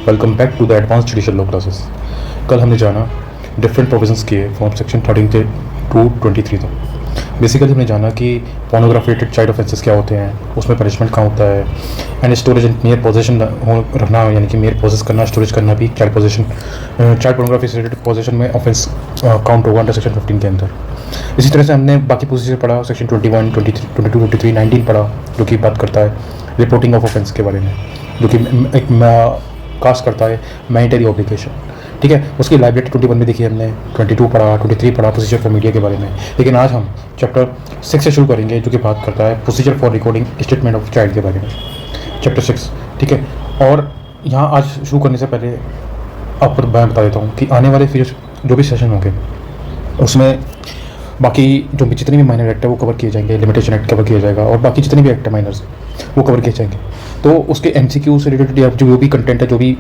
Welcome back to the advance judicial law classes. कल हमने जाना डिफरेंट प्रोविजंस किए फ्रॉम सेक्शन 13 से टू 23 तक। बेसिकली हमने जाना कि पोर्नोग्राफी रिलेटेड चाइल्ड ऑफेंसेस क्या होते हैं, उसमें पनिशमेंट कहाँ होता है, and storage and mayor possession रखना, यानी कि मेयर पोजेस करना, स्टोरेज करना भी चाइल्ड पोजेशन, चाइल्ड पोर्नोग्राफी से रिलेटेड पोजेशन में ऑफेंस काउंट होगा अंडर सेक्शन 15 के अंदर। इसी तरह से हमने बाकी प्रोसीजर पढ़ा, सेक्शन 21, 23, 22, 23, 19 पढ़ा, जो कि बात करता है रिपोर्टिंग ऑफ ऑफेंस के बारे में, जो कि एक कास्ट करता है मैनिटरी ऑब्लिगेशन। ठीक है, उसकी लाइबिलिटी 21 में देखी हमने, 22 पढ़ा, 23 पढ़ा प्रोसीजर फॉर मीडिया के बारे में। लेकिन आज हम चैप्टर 6 से शुरू करेंगे, जो कि बात करता है procedure for recording statement of child के बारे में, चैप्टर 6। ठीक है, और यहाँ आज शुरू करने से पहले आपको मैं बता देता हूँ कि आने वाले फिर जो भी सेशन होंगे उसमें बाकी जो भी जितने भी माइनर एक्ट है वो कवर किए जाएंगे, लिमिटेशन एक्ट कवर किया जाएगा, और बाकी जितने भी एक्ट है माइनर्स वो कवर किए जाएंगे। तो उसके MCQ से रिलेटेड या जो भी कंटेंट है, जो भी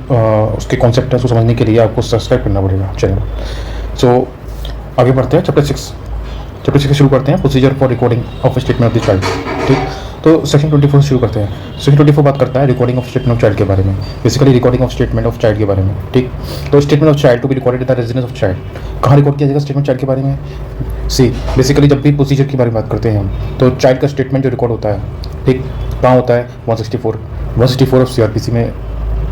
उसके कॉन्सेप्ट है, उसको समझने के लिए आपको सब्सक्राइब करना पड़ेगा चैनल। सो आगे बढ़ते हैं, चैप्टर 6 से शुरू करते हैं, procedure for recording of statement of the child. ठीक, तो सेक्शन 24 से शुरू करते हैं। सेक्शन 24 बात करता है recording of statement of child के बारे में, basically recording of statement of child के बारे में। ठीक, तो statement of child to be recorded in the residence of child, कहाँ रिकॉर्ड किया जाएगा स्टेटमेंट चाइल्ड के बारे में? सी बेसिकली जब भी प्रोसीजर के बारे में बात करते हैं हम, तो चाइल्ड का स्टेटमेंट जो रिकॉर्ड होता है, ठीक, कहाँ होता है? 164 ऑफ CRPC में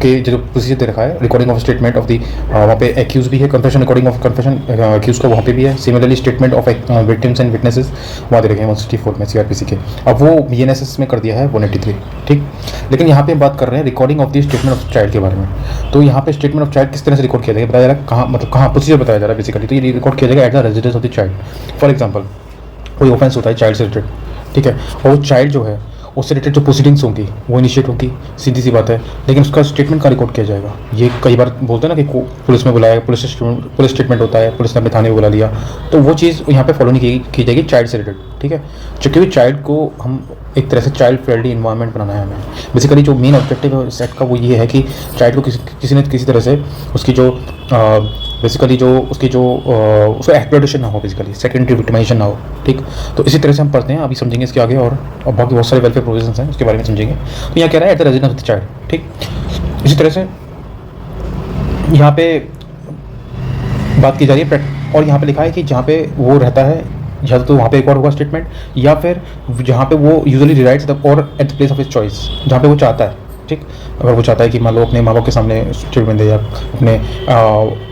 के जो प्रोसीजर दे रखा है, recording of statement of the, वहाँ पे एक्यूज भी है, confession, recording of confession accused का वहाँ पे भी है। Similarly statement of victims and witnesses वहाँ दे रखे हैं 164 में CRPC के। अब वो BNSS में कर दिया है 183। ठीक, लेकिन यहाँ पे बात कर रहे हैं recording of the statement of child के बारे में। तो यहाँ पे स्टेटमेंट ऑफ चाइल्ड किस तरह से रिकॉर्ड किया जाएगा बताया जा रहा है, कहाँ मतलब कहाँ प्रोसीजर बताया जा रहा है बेसिकली। तो ये रिकॉर्ड किया जाएगा at the residence of the child. For example कोई ऑफेंस होता है चाइल्ड से रिलेटेड, ठीक है, और वो चाइल्ड जो है उससे रिलेटेड जो प्रोसीडिंग्स होंगी वो इनिशिएट होगी, सीधी सी बात है। लेकिन उसका स्टेटमेंट का रिकॉर्ड किया जाएगा। ये कई बार बोलते हैं ना कि पुलिस में बुलाया, पुलिस स्टेटमेंट होता है, पुलिस ने अपने थाने में बुला लिया, तो वो चीज़ यहाँ पे फॉलो नहीं की जाएगी चाइल्ड से रिलेटेड। ठीक है, क्योंकि चाइल्ड को हम एक तरह से चाइल्ड फ्रेंडली इन्वायरमेंट बनाना है हमें। बेसिकली जो मेन ऑब्जेक्टिव है सेट का वो ये है कि चाइल्ड को किसी न किसी तरह से उसकी जो बेसिकली जो उसकी जो उसको एक्सप्लॉयटेशन ना हो, बेसिकली सेकेंडरी विक्टिमाइजेशन ना हो। ठीक, तो इसी तरह से हम पढ़ते हैं, अभी समझेंगे इसके आगे, और बाकी बहुत सारे वेलफेयर प्रोविजंस हैं उसके बारे में समझेंगे। तो यहाँ कह रहा है at the residence of the child. ठीक, इसी तरह से यहाँ पे बात की जा रही है, और यहाँ पे लिखा है कि जहाँ पे वो रहता है या तो वहाँ पे रिकॉर्ड होगा स्टेटमेंट, या फिर जहाँ पे वो यूजुअली रिराइट्स और at the place of his choice, जहाँ पे वो चाहता है। ठीक, अगर वो चाहता है कि मान लो अपने माँ बाप के सामने स्टेटमेंट दे, या अपने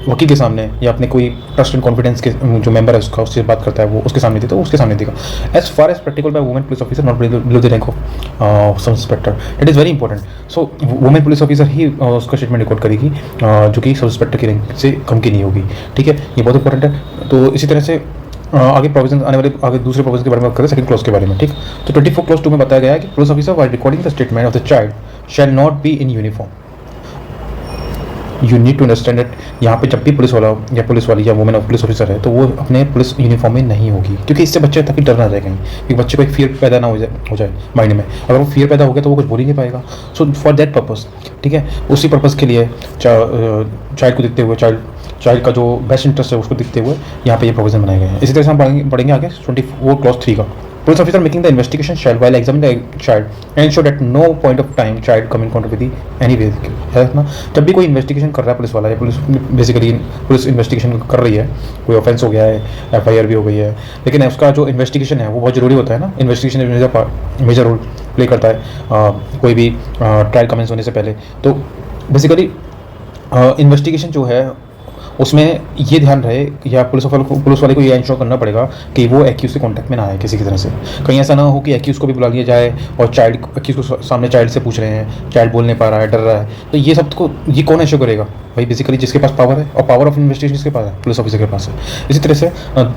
वकील के सामने, या अपने कोई ट्रस्ट एंड कॉन्फिडेंस के जो मेंबर है उसका, उससे बात करता है, वो उसके सामने दे, तो उसके सामने देगा। As far as practical by women police officer not below the rank of sub inspector, it is very important. So women police officer ही उसका स्टेटमेंट रिकॉर्ड करेगी, जो कि सब इंस्पेक्टर की रैंक से कम की नहीं होगी। ठीक है, ये बहुत इंपॉर्टेंट है। तो इसी तरह से आगे प्रोविजन आने वाले आगे दूसरे प्रोविजन के बारे में बात करें, सेकंड क्लॉज के बारे में। ठीक, तो 24 क्लॉज 2 में बताया गया है कि police officer while recording the statement of the child shall not be in uniform. You need to understand it. यहाँ पे जब भी पुलिस वाला या पुलिस वाली या वुमेन पुलिस ऑफिसर है, तो वो अपने पुलिस यूनिफॉर्म में नहीं होगी, क्योंकि इससे बच्चे ताकि डर ना जाए कहीं, क्योंकि बच्चे को एक फियर पैदा ना हो जाए माइंड में। अगर वो फियर पैदा हो गया तो वो कुछ बोल ही नहीं पाएगा। सो फॉर दैट पर्पस, ठीक है, उसी पर्पज़ के लिए चाइल्ड को देखते हुए, चाइल्ड का जो बेस्ट इंटरेस्ट है उसको देखते हुए यहाँ पे ये प्रोविजन बनाए गए हैं। इसी तरह से हम पढ़ेंगे आगे 24 क्लॉज 3 का। Police officer making the investigation shall while examining the child ensure that no point of time child come in contact with any vehicle, है ना। जब भी कोई इन्वेस्टिगेशन कर रहा है पुलिस वाला, या पुलिस बेसिकली पुलिस इन्वेस्टिगेशन कर रही है, कोई ऑफेंस हो गया है, FIR भी हो गई है, लेकिन उसका जो इन्वेस्टिगेशन है वो बहुत ज़रूरी होता है ना। इन्वेस्टिगेशन मेजर रोल प्ले करता है कोई भी ट्रायल कमेंस होने से पहले। तो बेसिकली इन्वेस्टिगेशन जो है उसमें ये ध्यान रहे, या पुलिस वाले को ये इंश्योर करना पड़ेगा कि वो एक्यूज के कांटेक्ट में ना आए किसी की तरह से। कहीं ऐसा ना हो कि एक्यूज को भी बुला लिया जाए और एक्यूज को सामने चाइल्ड से पूछ रहे हैं, चाइल्ड बोल नहीं पा रहा है, डर रहा है, तो ये सब को ये कौन इंश्योर करेगा भाई? बेसिकली जिसके पास पावर है, और पावर ऑफ इन्वेस्टिगेशन किसके पास है? पुलिस ऑफिसर के पास है। इसी तरह से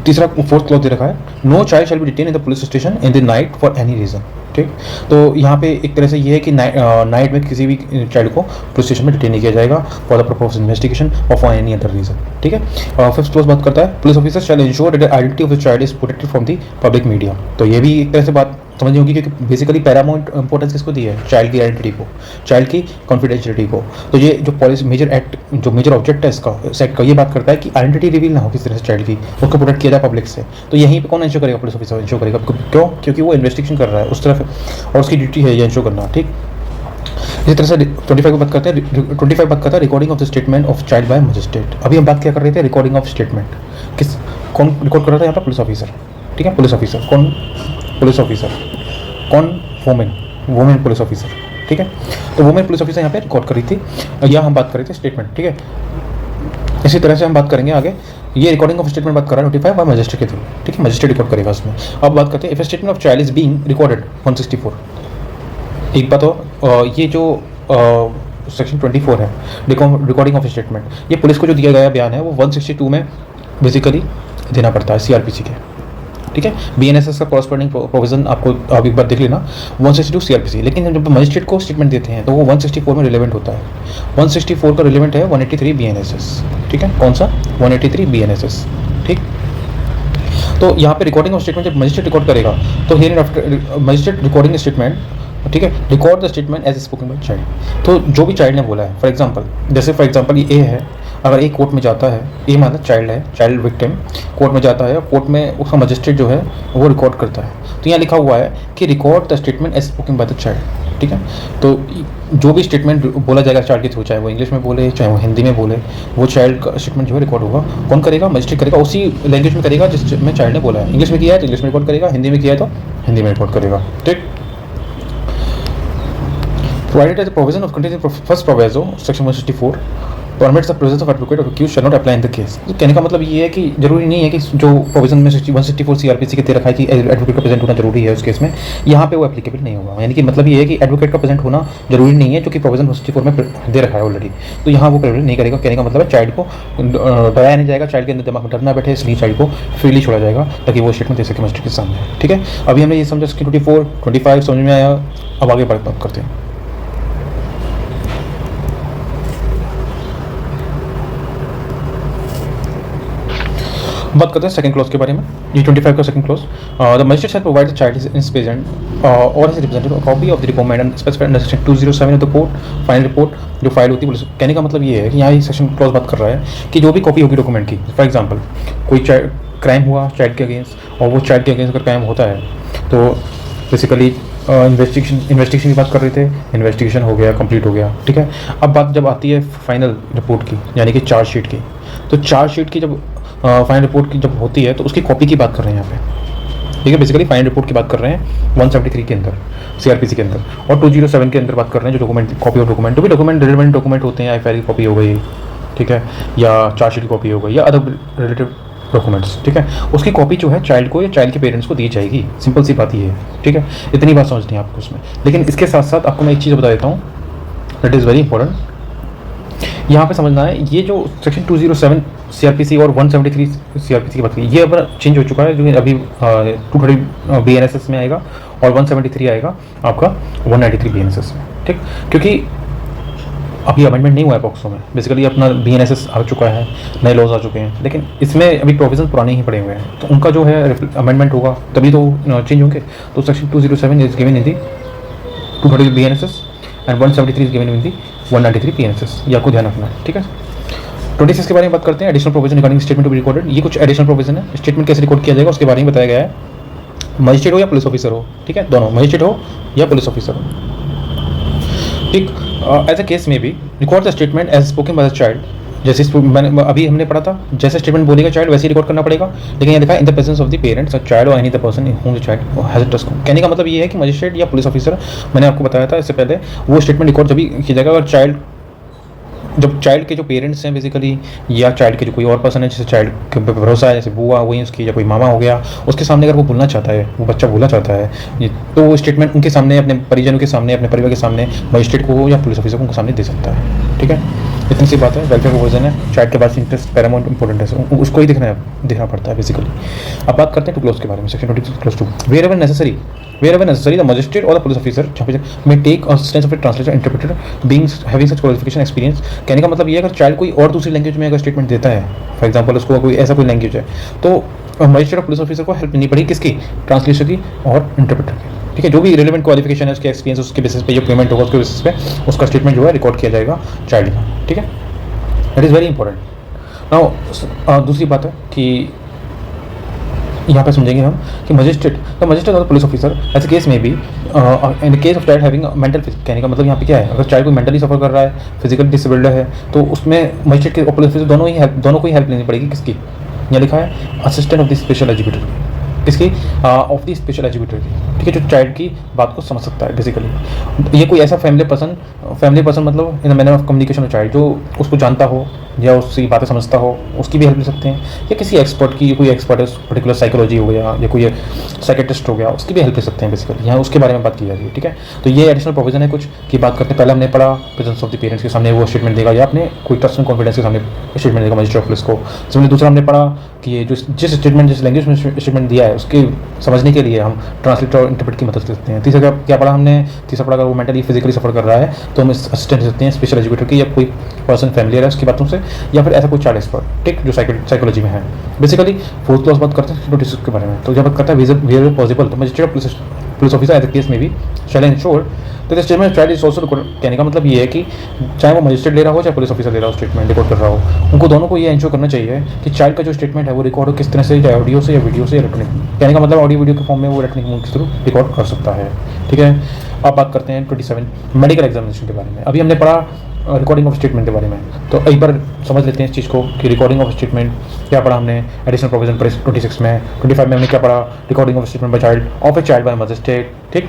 तीसरा 4th क्लॉज दे रखा है, no child shall be detain in the police station in the night for any reason. ठीक, तो यहाँ पे एक तरह से ये है कि नाइट में किसी भी चाइल्ड को पुलिस स्टेशन में डिटेन नहीं किया जाएगा for the purpose of investigation और फॉर एनी अदर रीजन। ठीक है, 5th क्लॉज बात करता है police officer shall ensure that the identity of the child is protected from the public media. तो ये भी एक तरह से बात समझनी होगी, क्योंकि बेसिकली पैरामाउंट इंपॉर्टेंस किसको दी है? चाइल्ड की आइडेंटिटी को, चाइल्ड की कॉन्फिडेंशियलिटी को। तो ये जो पॉलिसी मेजर एक्ट, जो मेजर ऑब्जेक्ट है इसका सेक्ट का, ये बात करता है कि आइडेंटिटी रिवील ना हो किस तरह से चाइल्ड की, उसको प्रोटेक्ट किया जाए पब्लिक से। तो यहीं पे कौन इंश्योर करेगा? पुलिस ऑफिसर इंश्योर करेगा। क्यों? क्योंकि वो इन्वेस्टिगेशन कर रहा है उस तरफ, और उसकी ड्यूटी है ये इंश्योर करना। ठीक, इसी तरह से 25 की बात करते हैं। 25 बात करता है recording of the statement of child by magistrate. अभी हम बात क्या कर रहे थे, रिकॉर्डिंग ऑफ स्टेटमेंट। किस कौन रिकॉर्ड कर रहा था यहाँ पर, पुलिस ऑफिसर, ठीक है, पुलिस ऑफिसर। कौन पुलिस ऑफिसर, कौन वुमेन पुलिस ऑफिसर, ठीक है। तो वुमेन पुलिस ऑफिसर यहाँ पे रिकॉर्ड करी थी, या हम बात कर रहे थे स्टेटमेंट, ठीक है। इसी तरह से हम बात करेंगे आगे, ये रिकॉर्डिंग ऑफ स्टेटमेंट बात कर रहा है 25 बाय मजिस्ट्रेट के थ्रू, ठीक है, मजिस्ट्रेट रिकॉर्ड करेगा उसमें। अब बात करते हैं if statement of child is being recorded 164। एक बात हो, ये जो सेक्शन 24 है रिकॉर्डिंग ऑफ स्टेटमेंट, ये पुलिस को जो दिया गया बयान है वो 162 में बेसिकली देना पड़ता है सीआरपीसी के, ठीक है। बीएनएसएस का कॉरस्पॉन्डिंग प्रोविजन आपको आप एक बार देख लेना 162 सीआरपीसी। लेकिन जब मजिस्ट्रेट को स्टेटमेंट देते हैं तो वो 164 में रिलेवेंट होता है। 164 का रिलेवेंट है 183 बीएनएसएस, ठीक है। कौन सा 183 बीएनएसएस, ठीक। तो यहाँ पे रिकॉर्डिंग ऑफ स्टेटमेंट जब मजिस्ट्रेट रिकॉर्ड करेगा तो hereafter magistrate recording statement, ठीक है, record the statement as spoken by child. तो जो भी चाइल्ड ने बोला है, फॉर एग्जांपल ये ए है, अगर ए कोर्ट में जाता है, ए मतलब चाइल्ड है, चाइल्ड विक्टिम कोर्ट में जाता है, कोर्ट में उसका मजिस्ट्रेट जो है वो रिकॉर्ड करता है। तो यहाँ लिखा हुआ है कि record the statement as spoken by the child, ठीक है। तो जो भी स्टेटमेंट बोला जाएगा चाइल्ड के थ्रू, चाहे वो इंग्लिश में बोले चाहे वो हिंदी में बोले, वो चाइल्ड का स्टेटमेंट जो है रिकॉर्ड होगा। कौन करेगा, मजिस्ट्रेट करेगा, उसी लैंग्वेज में करेगा जिसमें चाइल्ड ने बोला है। इंग्लिश में किया है तो इंग्लिश में रिकॉर्ड करेगा, हिंदी में किया है तो हिंदी में रिकॉर्ड करेगा, ठीक। Provided as a provision of continuing first proviso, section 164 permits the presence of advocate or accused shall not apply in the case। तो कहने का मतलब ये है कि जरूरी नहीं है कि जो प्रोविजन में 164 सीआरपीसी के दे रखा है कि एडवोकेट का प्रेजेंट होना जरूरी है उस केस में, यहाँ पे वो एप्लीकेबल नहीं होगा। यानी कि मतलब ये है कि एडवोकेट का प्रेजेंट होना जरूरी नहीं है, जो कि प्रोविजन 164 में दे रखा है ऑलरेडी, तो यहाँ वो प्रेजेंट नहीं करेगा। कहने का मतलब है चाइल्ड को डराया नहीं जाएगा, चाइल्ड के अंदर दिमाग में डर ना बैठे, इसलिए चाइल्ड को फ्रीली छोड़ा जाएगा ताकि वो स्टेटमेंट दे सके मजिस्ट्रेट के सामने, ठीक है। अभी हमने ये समझा 24 25 समझ में आया। अब आगे बात करते हैं। बात करते हैं सेकंड क्लॉज के बारे में। ये 25 का second clause, the magistrate shall provide the child is present और his representative copy of the recommend and specified under section 207 of the court final report जो फाइल होती है पुलिस। कहने का मतलब ये है कि यहाँ ये सेक्शन क्लॉज बात कर रहा है कि जो भी कॉपी होगी डॉक्यूमेंट की, फॉर एग्जांपल कोई क्राइम हुआ चाइल्ड के अगेंस्ट, और वो चाइल्ड के अगेंस्ट अगर क्राइम होता है तो बेसिकली इन्वेस्टिगेशन की बात कर रहे थे, इन्वेस्टिगेशन हो गया, कंप्लीट हो गया, ठीक है। अब बात जब आती है फाइनल रिपोर्ट की, यानी कि चार्जशीट की, तो चार्जशीट की जब फाइनल रिपोर्ट की जब होती है तो उसकी कॉपी की बात कर रहे हैं यहाँ पे, ठीक है। बेसिकली फाइनल रिपोर्ट की बात कर रहे हैं 173 के अंदर सीआरपीसी के अंदर, और 207 के अंदर बात कर रहे हैं जो डॉक्यूमेंट कॉपी ऑफ डॉक्यूमेंट, जो भी डॉक्यूमेंट रिलेवेंट डॉक्यूमेंट होते हैं, आईएफआर की कॉपी हो गई, ठीक है, या चार्जशीट की कॉपी हो गई, या अदर रिलेटिव डॉक्यूमेंट्स, ठीक है। उसकी कॉपी जो है चाइल्ड को या चाइल्ड के पेरेंट्स को दी जाएगी। सिंपल सी बात ये है, ठीक है। इतनी बात समझनी है आपको उसमें। लेकिन इसके साथ साथ आपको मैं एक चीज़ बता देता हूँ, दैट इज़ वेरी इंपॉर्टेंट। यहाँ पे समझना है, ये जो सेक्शन 207 सीआरपीसी और 173 सीआरपीसी की बात की, ये अब चेंज हो चुका है, जो अभी 230 बीएनएसएस में आएगा और 173 आएगा आपका 193 बीएनएसएस में, ठीक। क्योंकि अभी अमेंडमेंट नहीं हुआ है पॉक्सो में, बेसिकली अपना बीएनएसएस आ चुका है, नए लॉज आ चुके हैं, लेकिन इसमें अभी प्रोविजन पुराने ही पड़े हुए हैं, तो उनका जो है अमेंडमेंट होगा तभी तो चेंज होंगे। तो section 207 is given in the 230 BNSS and 173 is given in the 193 PNSS, ये आपको ध्यान रखना है, ठीक है। 26 के बारे में बात करते हैं, additional provision regarding statement to be recorded. ये कुछ एडिशनल प्रोविजन है, स्टेटमेंट कैसे रिकॉर्ड किया जाएगा उसके बारे में बताया गया है। मजिस्ट्रेट हो या पुलिस ऑफिसर हो, ठीक है, दोनों, मजिस्ट्रेट हो या पुलिस ऑफिसर हो, ठीक। एज ए केस में भी record the statement as spoken by the child, जैसे मैंने अभी हमने पढ़ा था, जैसे स्टेटमेंट बोलेगा चाइल्ड वैसे ही रिकॉर्ड करना पड़ेगा। लेकिन ये लिखा है in the presence of the parents और चाइल्ड और any the person home the child has a trust. कहने का मतलब ये है कि मजिस्ट्रेट या पुलिस ऑफिसर, मैंने आपको बताया था इससे पहले, वो स्टेटमेंट रिकॉर्ड जब भी किया जाएगा अगर जब चाइल्ड के जो पेरेंट्स हैं बेसिकली, या चाइल्ड के जो कोई और पर्सन है जिसे चाइल्ड के भरोसा है, जैसे बुआ हुई उसकी या कोई मामा हो गया, उसके सामने अगर वो बोलना चाहता है, वो बच्चा बोलना चाहता है, तो वो स्टेटमेंट उनके सामने, अपने परिजनों के सामने, अपने परिवार के सामने मजिस्ट्रेट को या पुलिस ऑफिसर को उनके सामने दे सकता है, ठीक है। इतनी सी बात है। वेलफेयर प्रोविजन है, चाइल्ड के पास इंटरेस्ट पैरामाउंट इंपॉर्टेंट है, उसको ही देखना पड़ता है बेसिकली। अब बात करते हैं टू क्लोज के बारे में, section 22 clause 2। Wherever necessary the magistrate और the police officer may take assistance of a translator interpreter being having such qualification experience. कहने का मतलब ये अगर चाइल्ड कोई और दूसरी लैंग्वेज में अगर स्टेटमेंट देता है, फॉर एग्जांपल उसको कोई ऐसा कोई लैंग्वेज है, तो मजिस्ट्रेट और पुलिस ऑफिसर को हेल्प नहीं पड़ेगी, किसकी, ट्रांसलेशन की और इंटरप्रेटर की, ठीक है। जो भी रिलेवेंट क्वालिफिकेशन है, उसके एक्सपीरियंस, उसके बेसिस पे जो पेमेंट होगा उसके बेसिस पे उसका स्टेटमेंट जो है रिकॉर्ड किया जाएगा चाइल्ड का, ठीक है। That is very important. Now दूसरी बात है कि यहाँ पे समझेंगे हम कि मजिस्ट्रेट और police officer as a case में भी in case of child having mental, कहने का मतलब यहाँ पे क्या है, अगर चाइल्ड को मेंटली सफ़र कर रहा है, फिजिकली डिसेबल्ड है, तो उसमें मजिस्ट्रेट और पुलिस ऑफिसर दोनों को ही हेल्प लेनी पड़ेगी। किसकी? यहाँ लिखा है assistant of the special educator, किसकी? ऑफ द स्पेशल एजुकेटर की, ठीक है, जो चाइल्ड की बात को समझ सकता है बेसिकली। ये कोई ऐसा फैमिली पर्सन मतलब in the manner of communication of child, जो उसको जानता हो या उसकी बातें समझता हो, उसकी भी हेल्प ले सकते हैं, या किसी एक्सपर्ट की, कोई एक्सपर्ट है पर्टिकुलर साइकोलॉजी हो गया या कोई साइकेट्रिस्ट हो गया, उसकी भी हेल्प ले सकते हैं बेसिकली। यहाँ उसके बारे में बात की जा रही है, ठीक है। तो ये एडिशनल प्रोविजन है कुछ की बात करते हैं। पहले हमने पढ़ा प्रेजेंस ऑफ द पेरेंट्स के सामने वो स्टेटमेंट देगा, या अपने कोई ट्रस्ट एंड कॉन्फिडेंस के सामने स्टेटमेंट देगा मजिस्ट्रेट ऑफ पुलिस को। इसमें दूसरा हमने पढ़ा कि ये जो जिस स्टेटमेंट, जिस लैंग्वेज में स्टेटमेंट दिया है, उसके समझने के लिए हम ट्रांसलेट और इंटरप्रेट की मदद लेते हैं। तीसरा क्या पढ़ा हमने? तीसरा पढ़ा, अगर वो मेंटली फिजिकली सफर कर रहा है तो हम असिस्टेंट देते हैं स्पेशल एजुकेटर की, या कोई पर्सन फैमिलियर है उसकी बातों से, या फिर ऐसा कोई चाइल्ड एक्सपर्ट, ठीक, जो साइकोलॉजी में है। बेसिकली फोर्थ क्लास बात करते हैं नोटिस के बारे में। तो जब बात करता है वेयर पॉसिबल, तो magistrate police officer as a case में भी शैल इंश्योर तो statement child is also record. कहने का मतलब ये है कि चाहे वो मजिस्ट्रेट ले रहा हो, चाहे पुलिस ऑफिसर ले रहा हो, स्टेटमेंट रिकॉर्ड कर रहा हो, उनको दोनों को ये इंश्योर करना चाहिए कि चाइल्ड का जो स्टेटमेंट है वो रिकॉर्ड हो किस तरह से, चाहे ऑडियो से या वीडियो से या इलेक्ट्रॉनिक। कहने का मतलब ऑडियो वीडियो के फॉर्म में वो इलेक्ट्रॉनिक मोड के थ्रू रिकॉर्ड कर सकता है, ठीक है। अब बात करते हैं 27 मेडिकल एग्जामिनेशन के बारे में। अभी हमने पढ़ा रिकॉर्डिंग ऑफ स्टेटमेंट के बारे में, तो एक बार समझ लेते हैं इस चीज़ को कि रिकॉर्डिंग ऑफ स्टेटमेंट क्या पढ़ा हमने एडिशनल प्रोविजन पर 26 में। 25 में हमने क्या पढ़ा? Recording of statement by child by magistrate, ठीक,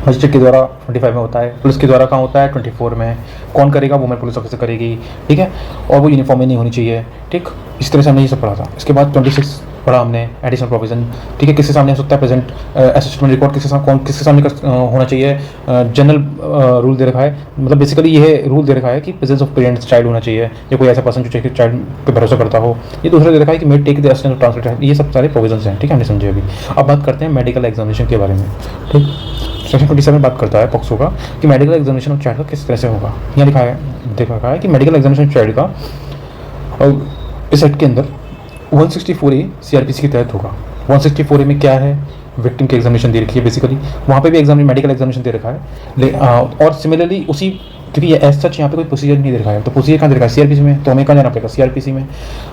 मजिस्ट्रेट के द्वारा 25 में होता है। पुलिस के द्वारा कहाँ होता है? 24 में। कौन करेगा? वो मैं पुलिस ऑफिसर करेगी, ठीक है, और वो यूनिफॉर्म में नहीं होनी चाहिए, ठीक। इस तरह से हमने ये सब पढ़ा था। इसके बाद 26 पढ़ा हमने एडिशनल प्रोविजन, ठीक है, किसके सामने हो सकता है प्रेजेंट असिस्टेंट रिकॉर्ड, किसके सामने होना चाहिए। जनरल रूल दे रखा है, मतलब बेसिकली ये रूल दे रखा है कि प्रेजेंस ऑफ पेरेंट्स चाइल्ड होना चाहिए, या कोई ऐसा पर्सन जो चाइल्ड पे भरोसा करता हो। ये दूसरा दे रखा है कि may take the assistant translator. ये सब सारे प्रोविजन हैं, ठीक है, हमने समझे अभी। अब बात करते हैं मेडिकल एग्जामिनेशन के बारे में, ठीक। सेक्शन 27 बात करता है पॉक्सो का कि मेडिकल एग्जामिनेशन ऑफ चाइल्ड का किस तरह से होगा। यहाँ लिखा है, देखा रखा है कि मेडिकल एग्जामिनेशन चाइल्ड का और इस एक्ट के अंदर 164A CRPC के तहत होगा। 164A में क्या है? विक्टिम की एग्जामिनेशन दे रखी है बेसिकली, वहाँ पे भी मेडिकल एग्जामिनेशन दे रखा है। और सिमिलरली उसी, क्योंकि ये एज सच यहाँ पे कोई प्रोसीजर नहीं दे रखा है, तो प्रोसीजर कहाँ दे रखा है? CRPC में, तो हमें कहाँ जाना पड़ेगा? CRPC में,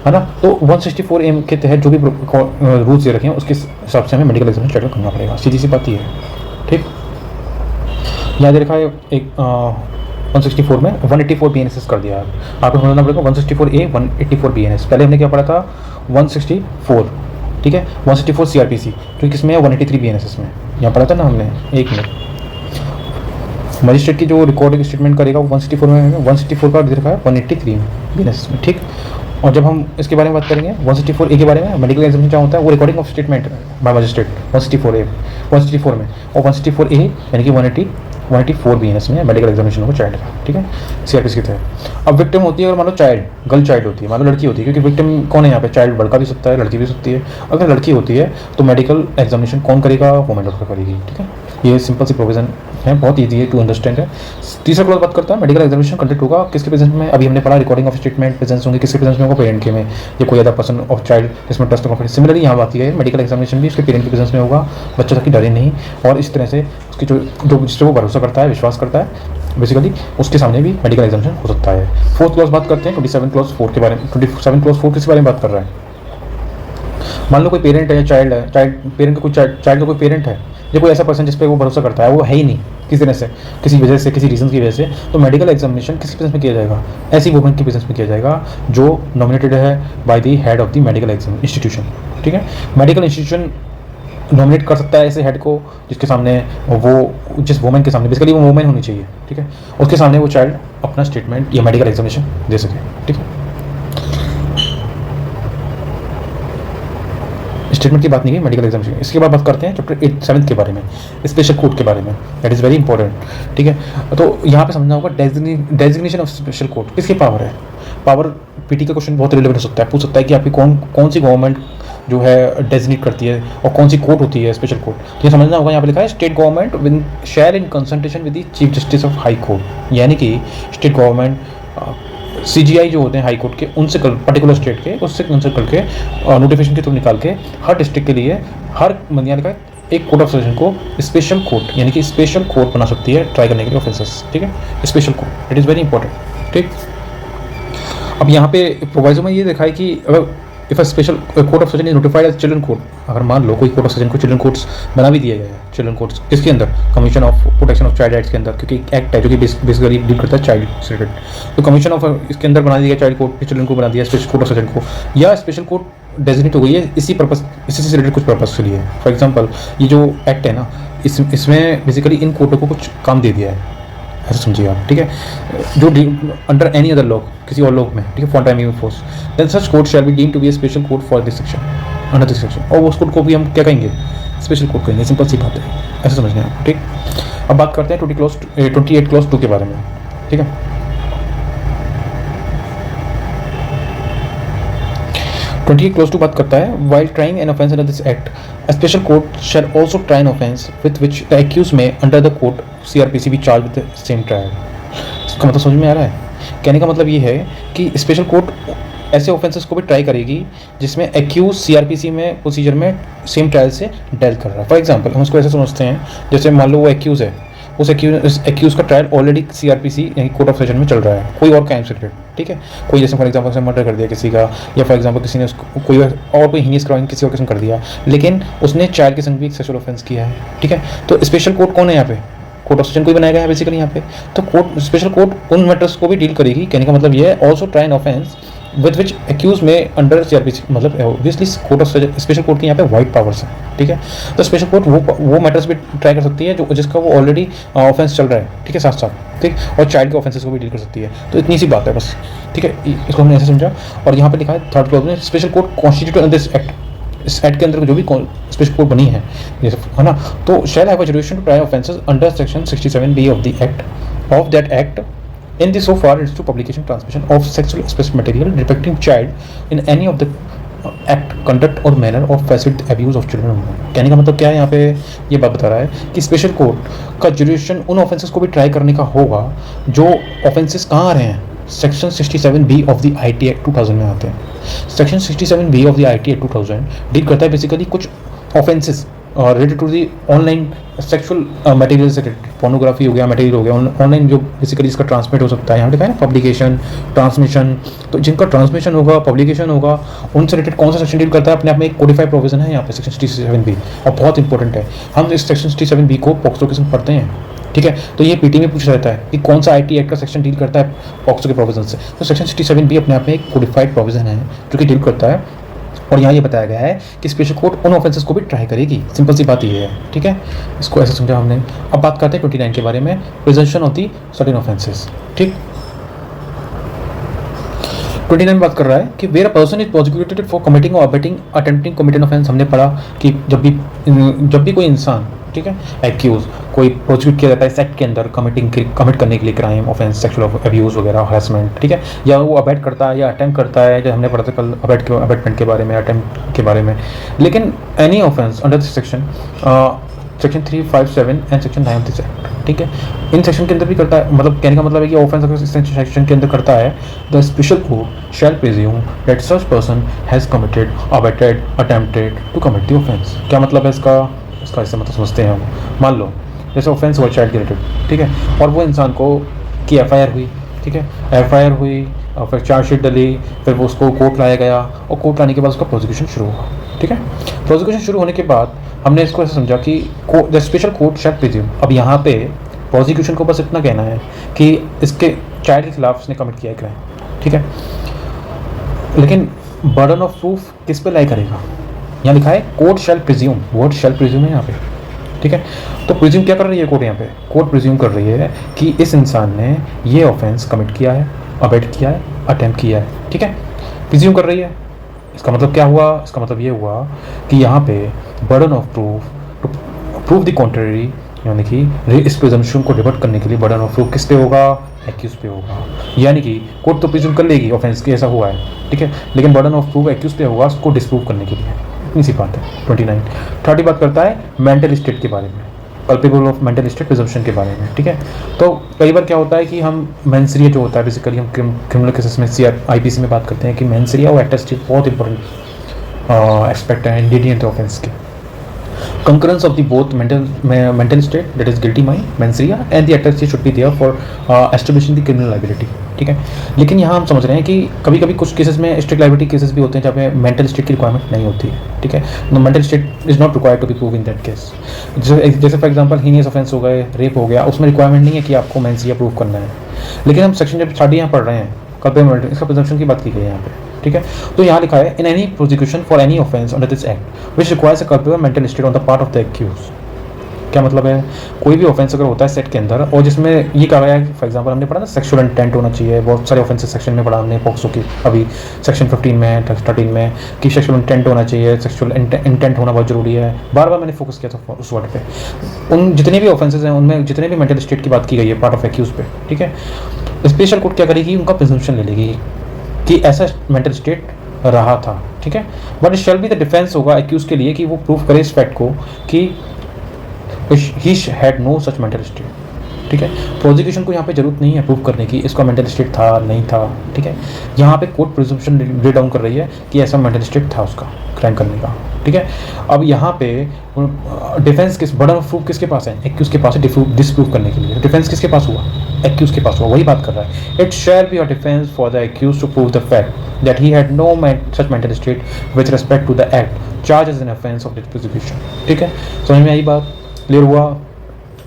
है ना। तो 164A के तहत जो भी रूल्स दे रखे हैं उसके हिसाब से हमें मेडिकल एग्जामिनेशन करना पड़ेगा, सीधी सी बात ये है, ठीक। यहाँ दे रखा है एक 164 में 184 BNSS कर दिया है, आपको समझना पड़ेगा 164A 184 BNS। पहले हमने क्या पढ़ा था? 164, ठीक है, 164 CRPC, जो किसमें है? 183 BNSS में। यहाँ पढ़ा था ना हमने, एक मिनट। मजिस्ट्रेट की जो रिकॉर्डिंग स्टेटमेंट करेगा वो 164 में है, 164 का दे रखा है 183 में BNSS में, ठीक। और जब हम इसके बारे में बात करेंगे 164A के बारे में, मेडिकल एग्जामिनेशन क्या होता है? वो recording of statement bye magistrate 164 में, और 164A यानी कि 184 BNS में मेडिकल एग्जामिनेशन होगा चाइल्ड का, ठीक है, CRPC के तहत। अब विक्टिम होती है, अगर मान लो गर्ल चाइल्ड होती है, मान लो लड़की होती है, क्योंकि विक्टिम कौन है यहाँ पे? चाइल्ड लड़का भी सकता है, लड़की भी सकती है। अगर लड़की होती है तो मेडिकल एग्जामिनेशन कौन करेगा? वुमेन डॉक्टर करेगी, ठीक है। ये सिंपल सी प्रोविजन है, बहुत ईजी है टू अंडरस्टैंड है। तीसरा क्लास बात करता है मेडिकल एग्जामिनेशन कंडक्ट होगा किसके प्रेजेंस में? अभी हमने पढ़ा रिकॉर्डिंग ऑफ स्टेटमेंट प्रेजेंस होंगे, किसके प्रेजेंस में होगा? पेरेंट के में, या कोई अदर पर्सन ऑफ चाइल्ड जिसमें ट्रस्ट कॉन्फिडेंस। सिमिलरली यहाँ बात है मेडिकल एग्जामिनेशन भी उसके पेरेंट के प्रेजेंस में होगा, बच्चा तक डरे नहीं, और इस तरह से उसकी जो जिससे वो भरोसा करता है, विश्वास करता है, बेसिकली उसके सामने भी मेडिकल एग्जामिनेशन हो सकता है। फोर्थ क्लास बात करते हैं 27 क्लास 4 के बारे में। 27 क्लास 4 किसके बारे में बात कर रहा है? मान लो कोई पेरेंट है या चाइल्ड है, चाइल्ड का कोई पेरेंट है, या कोई ऐसा पर्सन जिस पे वो भरोसा करता है, वो है ही नहीं किसी तरह से, किसी वजह से, किसी रीजन की वजह से, तो मेडिकल एग्जामिनेशन किसके प्रेजेंस में किया जाएगा? ऐसी वुमेन के प्रेजेंस में किया जाएगा जो नॉमिनेटेड है by the head of the medical exam institution, ठीक है। मेडिकल इंस्टीट्यूशन नॉमिनेट कर सकता है ऐसे हेड को जिसके सामने वो, जिस वुमेन के सामने, बेसिकली वो वुमेन होनी चाहिए, ठीक है, उसके सामने वो चाइल्ड अपना स्टेटमेंट या मेडिकल एग्जामिनेशन दे सके, ठीक है। स्टेटमेंट की बात नहीं की, मेडिकल एग्जामिनेशन। इसके बाद बात करते हैं चैप्टर 7 के बारे में, स्पेशल कोड के बारे में, दैट इज़ वेरी इंपॉर्टेंट, ठीक है। तो यहाँ पे समझना होगा डेजिग्नेशन ऑफ स्पेशल कोड किसकी पावर है? पावर पीटी का क्वेश्चन बहुत रिलेवेंट हो सकता है, पूछ सकता है कि आपकी कौन सी गवर्नमेंट जो है डेजिग्नेट करती है और कौन सी कोर्ट होती है स्पेशल कोर्ट। तो ये समझना होगा, यहाँ पे लिखा है state government with share in consultation with the chief justice of high court, यानी कि स्टेट गवर्नमेंट CGI जो होते हैं हाई कोर्ट के, उनसे पर्टिकुलर स्टेट के उससे कंसल्ट करके नोटिफिकेशन के थ्रू निकाल के हर डिस्ट्रिक्ट के लिए हर लिखा है एक कोर्ट ऑफ सजेशन को स्पेशल कोर्ट, यानी कि स्पेशल कोर्ट बना सकती है ट्राई करने के लिए ऑफेंसेस, ठीक है, special court, it is very important, ठीक। अब यहाँ पे प्रोवाइजो में ये देखा है कि अगर if a special court of session is notified as children court, अगर मान लो कोई कोर्ट ऑफ सेशन को चिल्ड्रन कोर्ट्स बना भी दिया गया है, चिल्ड्रन कोर्ट्स किसके अंदर, commission of protection of child rights के अंदर, क्योंकि एक्ट है जो कि बेसिकली डील करता है चाइल्ड से रिलेटेड, तो कमीशन ऑफ इसके अंदर बना दिया चाइल्ड कोर्ट, चिल्ड्रन को बना दिया स्पेशल कोर्ट ऑफ सेशन को, या स्पेशल कोर्ट डेजिग्नेट हो गई है इसी पर्पस, इसी से रिलेटेड कुछ पर्पस के लिए। फॉर एग्जांपल ये जो एक्ट है ना, इसमें बेसिकली इन कोर्टों को कुछ काम दे दिया है, ऐसा समझिए आप, ठीक है, जो अंडर एनी अदर लॉ, किसी और लॉ में, ठीक है, for time use force, then such court shall be deemed to be a special court for this section, under this section, और उस कोर्ट को भी हम क्या कहेंगे, स्पेशल कोर्ट कहेंगे, सिंपल सी बात है, ऐसा समझना है, ठीक। अब बात करते हैं 28 क्लॉज 2 के बारे में, ठीक है। 28 क्लॉज 2 बात करता है, while trying an offence under this act, a special court shall also try an offence with which the accused may under the court CRPC be charged with the same trial। इसका मतलब समझ में आ रहा है? कहने का मतलब ये है कि स्पेशल कोर्ट ऐसे ऑफेंसेस को भी ट्राई करेगी जिसमें एक्यूज सीआरपीसी में प्रोसीजर में सेम ट्रायल से डेल कर रहा है। फॉर एग्जांपल हम उसको ऐसे समझते हैं, जैसे मान लो वो एक्यूज है, उस एक्यूज का ट्रायल ऑलरेडी सीआरपीसी यानी कोर्ट ऑफ सेशन में चल रहा है, कोई और क्राइम से रिलेटेड, ठीक है, कोई जैसे फॉर एग्जांपल मर्डर कर दिया किसी का, या फॉर एग्जांपल किसी ने उसको कोई हीनियस क्राइम किसी और किस्म कर दिया, लेकिन उसने चाइल्ड के संग भी एक सेक्सुअल ऑफेंस किया है, ठीक है, तो स्पेशल कोर्ट कौन है यहाँ पे, कोर्ट ऑफ सेशन कोई बनाया गया है बेसिकली यहाँ पे, तो कोर्ट स्पेशल कोर्ट उन मैटर्स को भी डील करेगी। कहने का मतलब ये है also try an offence with which accused may under CrPC, मतलब obviously court of special court की यहाँ पे वाइड पावर्स है, ठीक है, तो स्पेशल कोर्ट वो मैटर्स भी ट्राई कर सकती है जो जिसका वो ऑलरेडी ऑफेंस चल रहा है, ठीक है, साथ साथ, ठीक, और चाइल्ड के ऑफेंसेस को भी डील कर सकती है। तो इतनी सी बात है बस, ठीक है, इसको हमने ऐसे समझा। और यहाँ पे लिखा है थर्ड क्लॉज में, special court constitute under this act, इस एक्ट के अंदर जो भी स्पेशल कोर्ट बनी है, जैसे है ना, तो shall have a jurisdiction to try offences under section 67B of the act of that act in this so far as to publication transmission of sexual explicit material depicting child in any of the act conduct or manner of facilitated abuse of children। कहने का मतलब क्या है, यहाँ पे ये बात बता रहा है कि स्पेशल कोर्ट का जुरिडिक्शन उन ऑफेंसेस को भी ट्राई करने का होगा जो ऑफेंसेस कहाँ आ रहे हैं, section 67B of the IT act 2000 में आते हैं। Section 67B of the IT act 2000 deal करता है बेसिकली कुछ offences related to the online sexual material से रिलेटेड, पोर्नोग्राफी हो गया, मटेरियल हो गया ऑनलाइन जो बेसिकली इसका ट्रांसमिट हो सकता है, यहाँ लिखा है ना पब्लिकेशन ट्रांसमिशन, तो जिनका ट्रांसमिशन होगा पब्लिकेशन होगा उनसे रिलेटेड कौन सा सेक्शन डील करता है, अपने आप में एक कोडिफाइड प्रोविजन है यहाँ पे सेक्शन 67B, और बहुत इंपॉर्टेंट है। हम इस सेक्शन 67B को पॉक्सो के संग पढ़ते हैं, ठीक है, तो ये पीटी में पूछा जाता है कि कौन सा IT एक्ट का सेक्शन डील करता है पॉक्सो के प्रोविजन से, तो सेक्शन 67B अपने आप में एक कोडिफाइड प्रोविजन है जो कि डील करता है। और यहाँ ये बताया गया है कि स्पेशल कोर्ट उन ऑफेंसेस को भी ट्राई करेगी, सिंपल सी बात ये है, ठीक है, इसको ऐसे समझा हमने। अब बात करते हैं 29 के बारे में, presumption of the certain offences, ठीक। 29 बात कर रहा है कि where a person is prosecuted for committing और अबेटिंग अटेम्प्टिंग कमिट ऑफेंस, हमने पढ़ा कि जब भी कोई इंसान, ठीक है, एक्यूज कोई प्रोसिक्यूट किया जाता है इस एक्ट के अंदर कमिट करने के लिए क्राइम ऑफेंस सेक्सुअल अब्यूज़ वगैरह हरासमेंट, ठीक है, या वो अबेट करता है या अटेम्प्ट करता है, जो हमने पढ़ा था कल अबेटमेंट के बारे में, अटेम्प्ट के बारे में। लेकिन any offence under this section 357 and section 9 of this act, ठीक है, इन सेक्शन के अंदर भी करता है, मतलब कहने का मतलब है कि ऑफेंस अगर इस सेक्शन के अंदर करता है, the special court shall presume that such person has committed abetted attempted to commit the offence. क्या मतलब है इसका इससे मतलब समझते हैं हम, मान लो जैसे ऑफेंस हुआ चाइल्ड के रिलेटेड, ठीक है, और वो इंसान को की FIR हुई, ठीक है, FIR हुई और फिर चार्जशीट डली, फिर वो उसको कोर्ट लाया गया और कोर्ट लाने के बाद उसका प्रोसिक्यूशन शुरू हुआ, ठीक है। प्रोसिक्यूशन शुरू होने के बाद हमने इसको ऐसे समझा कि the special court shall presume, अब यहाँ पे प्रोसिक्यूशन को बस इतना कहना है कि इसके चाइल्ड के खिलाफ उसने कमिट किया है क्राइम, ठीक है, लेकिन बर्डन ऑफ प्रूफ किस पे लाई करेगा, यहाँ लिखा है कोर्ट शैल प्रिज्यूम, वर्ड शैल प्रिज्यूम है यहाँ पे, ठीक है। तो प्रिज्यूम क्या कर रही है कोर्ट, यहाँ पे कोर्ट प्रिज्यूम कर रही है कि इस इंसान ने ये ऑफेंस कमिट किया है, अबेट किया है, अटेम्प्ट किया है, ठीक है, प्रिज्यूम कर रही है। इसका मतलब क्या हुआ, इसका मतलब ये हुआ कि यहाँ पे burden of proof the contrary, यानी कि इस प्रिजम्पशन को रिवर्ट करने के लिए बर्डन ऑफ प्रूफ किस पे होगा, एक्यूज पे होगा। यानी कि कोर्ट तो प्रिज्यूम कर लेगी ऑफेंस की ऐसा हुआ है, ठीक है, लेकिन बर्डन ऑफ प्रूफ एक्यूज पे होगा उसको डिस्प्रूव करने के लिए, इतनी सी बात है। 29 30 बात करता है मेंटल स्टेट के बारे में, culpable of mental state presumption के बारे में, ठीक है। तो कई बार क्या होता है कि हम मेंसरिया जो होता है बेसिकली हम क्रिमिनल केसेस में IPC में बात करते हैं कि मेंसरिया और एटेस्टेट बहुत इंपॉर्टेंट एस्पेक्ट है इंग्रेडिएंट ऑफेंस के। concurrence of the both mental state, that is guilty mind, mensaria, and the attestation should be there for establishing the criminal liability, ठीक है। लेकिन यहाँ हम समझ रहे हैं कि कभी कभी कुछ केसेस में स्ट्रिक्ट लाइबिलिटी केसेस भी होते हैं जहाँ पे मेंटल स्टेट की रिक्वायरमेंट नहीं होती है, ठीक है। Mental state is not required to be prove in that case. जैसे फॉर एग्जांपल हीनियस ऑफेंस हो गए, रेप हो गया, उसमें रिक्वायरमेंट नहीं है कि आपको मेंसिया प्रूव करना है। लेकिन हम सेक्शन जब स्टडी यहाँ पढ़ रहे हैं कल्पेबल, इसका प्रिजम्पशन की बात की गई है यहाँ पे, ठीक है। तो यहाँ लिखा है in any prosecution for any offence under this act which requires a culpable mental state on the part of the accused. क्या मतलब है, कोई भी ऑफेंस अगर होता है सेट के अंदर और जिसमें ये कहा गया है, फॉर एग्जांपल हमने पढ़ा ना सेक्सुअल इंटेंट होना चाहिए, बहुत सारे ऑफेंसेस सेक्शन में पढ़ा हमने पॉक्सो की, अभी सेक्शन 15 में 13 में कि सेक्सुअल इंटेंट होना चाहिए, सेक्सुअल इंटेंट होना बहुत जरूरी है। बार बार मैंने फोकस किया था उस वर्ड पे। उन जितने भी ऑफेंसेस हैं उनमें जितने भी मेंटल स्टेट की बात की गई है पार्ट ऑफ एक्यूज पे, ठीक है। स्पेशल कोर्ट क्या करेगी, उनका प्रिजम्पशन ले लेगी कि ऐसा मेंटल स्टेट रहा था, ठीक है। But shall be the defence होगा एक्यूज के लिए कि वो प्रूव करे इस फैक्ट को कि he had no such mental state, ठीक है। प्रोसिक्यूशन को यहाँ पे जरूरत नहीं है प्रूव करने की इसका मेंटल स्टेट था नहीं था, ठीक है। यहाँ पे कोर्ट प्रिजम्पशन ले डाउन कर रही है कि ऐसा मेंटल स्टेट था उसका क्राइम करने का, ठीक है। अब यहाँ पे डिफेंस किस बर्डन ऑफ प्रूफ किसके पास है, एक्यूज के पास है डिसप्रूव करने के लिए। डिफेंस किसके पास हुआ, एक्यूज के पास हुआ, वही बात कर रहा है। It shall be a defence for the accused to prove the fact that he had no such mental state with respect to the act charge as an offence of this prosecution, ठीक है। समझ में आई बात, clear हुआ?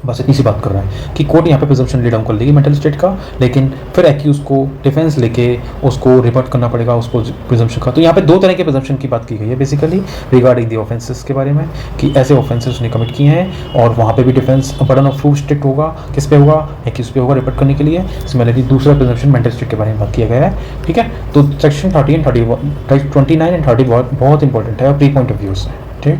बस इतनी सी बात कर रहा है कि कोर्ट यहाँ पे प्रिजम्पशन ले डाउन कर देगी मेंटल स्टेट का, लेकिन फिर एक्यूज को डिफेंस लेके उसको रिपोर्ट करना पड़ेगा उसको प्रिजम्पशन का। तो यहाँ पे दो तरह के प्रिजम्पशन की बात की गई है बेसिकली रिगार्डिंग दी ऑफेंसेस के बारे में कि ऐसे ऑफेंसेस उसने कमिट किए हैं और वहाँ पे भी defence burden of proof strict होगा, किस पे होगा, एक्यूज पे होगा रिपोर्ट करने के लिए। सिमिलरली दूसरा प्रिजम्पशन मेंटल स्टेट के बारे में बात किया गया है, ठीक है। तो सेक्शन 30 एंड 29 एंड 30 बहुत इंपॉर्टेंट है और प्री पॉइंट ऑफ व्यू से, ठीक।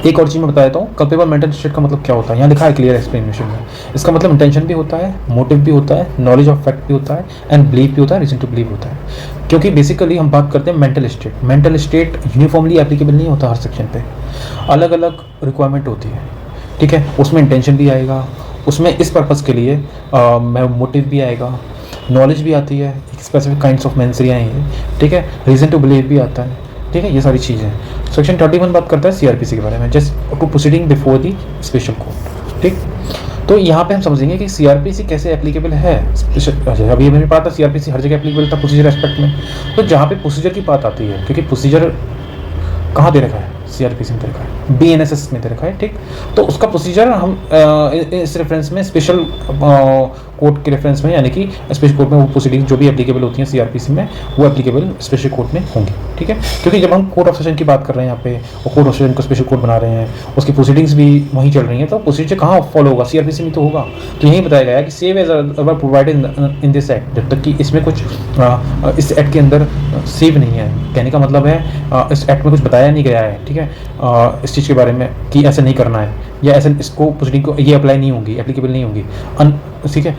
एक और चीज़ मैं बता देता हूँ, कल्पेबल मेंटल स्टेट का मतलब क्या होता है, यहाँ लिखा है क्लियर एक्सप्लेनेशन में। इसका मतलब इंटेंशन भी होता है, मोटिव भी होता है, नॉलेज ऑफ फैक्ट भी होता है एंड बिलीव भी होता है, रीजन टू बिलीव होता है। क्योंकि बेसिकली हम बात करते हैं mental state, mental state uniformly applicable नहीं होता हर सेक्शन पे, अलग अलग रिक्वायरमेंट होती है, ठीक है। उसमें इंटेंशन भी आएगा, उसमें इस पर्पज़ के लिए मोटिव भी आएगा, नॉलेज भी आती है, स्पेसिफिक काइंड्स ऑफ मेंसरी आएंगे, ठीक है, रीजन टू बिलीव भी आता है, ठीक है। ये सारी चीज़ें सेक्शन 31 बात करता है सीआरपीसी के बारे में, just to proceeding before the special court, ठीक। तो यहाँ पे हम समझेंगे कि सीआरपीसी कैसे एप्लीकेबल है। अभी मैंने पढ़ा था सीआरपीसी हर जगह एप्लीकेबल था प्रोसीजर एस्पेक्ट में, तो जहाँ पे प्रोसीजर की बात आती है, क्योंकि प्रोसीजर कहाँ दे रखा है, सीआरपीसी में दे रखा है, बीएनएसएस में दे रखा है, ठीक। तो उसका प्रोसीजर हम इस रेफरेंस में स्पेशल कोर्ट के रेफरेंस में, यानी कि स्पेशल कोर्ट में वो प्रोसीडिंग जो भी एप्लीकेबल होती हैं सीआरपीसी में वो एप्लीकेबल स्पेशल कोर्ट में होंगी, ठीक है। क्योंकि जब हम कोर्ट ऑफ सेशन की बात कर रहे हैं यहाँ पे और कोर्ट ऑफ सेशन को स्पेशल कोर्ट बना रहे हैं, उसकी प्रोसीडिंग्स भी वहीं चल रही हैं, तो प्रोसीजर कहाँ फॉलो होगा, सीआरपीसी में तो होगा। तो यही बताया गया है कि save as provided in this act, जब तक कि इसमें कुछ इस एक्ट के अंदर सेव नहीं है, कहने का मतलब है इस एक्ट में कुछ बताया नहीं गया है, ठीक है, इस चीज़ के बारे में कि ऐसा नहीं करना है या ऐसा इसको प्रोसीडिंग को ये अप्लाई नहीं होंगी, एप्लीकेबल नहीं होंगी, ठीक है,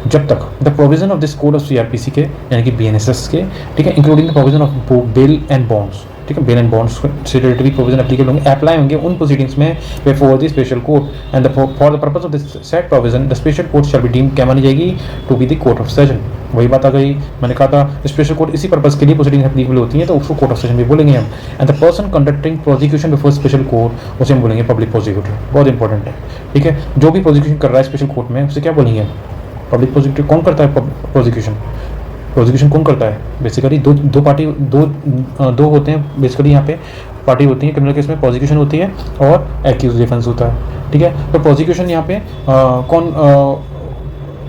जब तक the provision of this code of CrPC के यानी कि बीएनएसएस के, ठीक है, including the provision of bail and bonds, ठीक है, बेल एंड बॉन्ड्स से रिलेटेड भी प्रोविजन एप्लीकेबल होंगे, अप्लाई होंगे उन प्रोसीडिंग्स में before the special court and for the purpose of this said provision the special court shall be deemed क्या मानी जाएगी to be the court of session. वही बात आ गई, मैंने कहा था स्पेशल कोर्ट इसी पर्पस के लिए प्रोसीडिंग एप्लीकेबल होती है, तो उसको कोर्ट ऑफ सेशन भी बोलेंगे हम। And the person conducting prosecution before special court उसे हम बोलेंगे पब्लिक प्रोसिक्यूटर, बहुत इंपॉर्टेंट है, ठीक है। जो भी प्रोसिक्यूशन कर रहा है स्पेशल कोर्ट में उसे क्या बोलेंगे, पब्लिक प्रोसिक्यूटर। कौन करता है प्रोसिक्यूशन, प्रोसिक्यूशन कौन करता है, बेसिकली दो पार्टी दो होते हैं बेसिकली, यहाँ पे पार्टी होती है क्रिमिनल केस में, प्रोसिक्यूशन होती है और एक्यूज डिफेंस होता है, ठीक है। तो प्रोसिक्यूशन यहाँ पे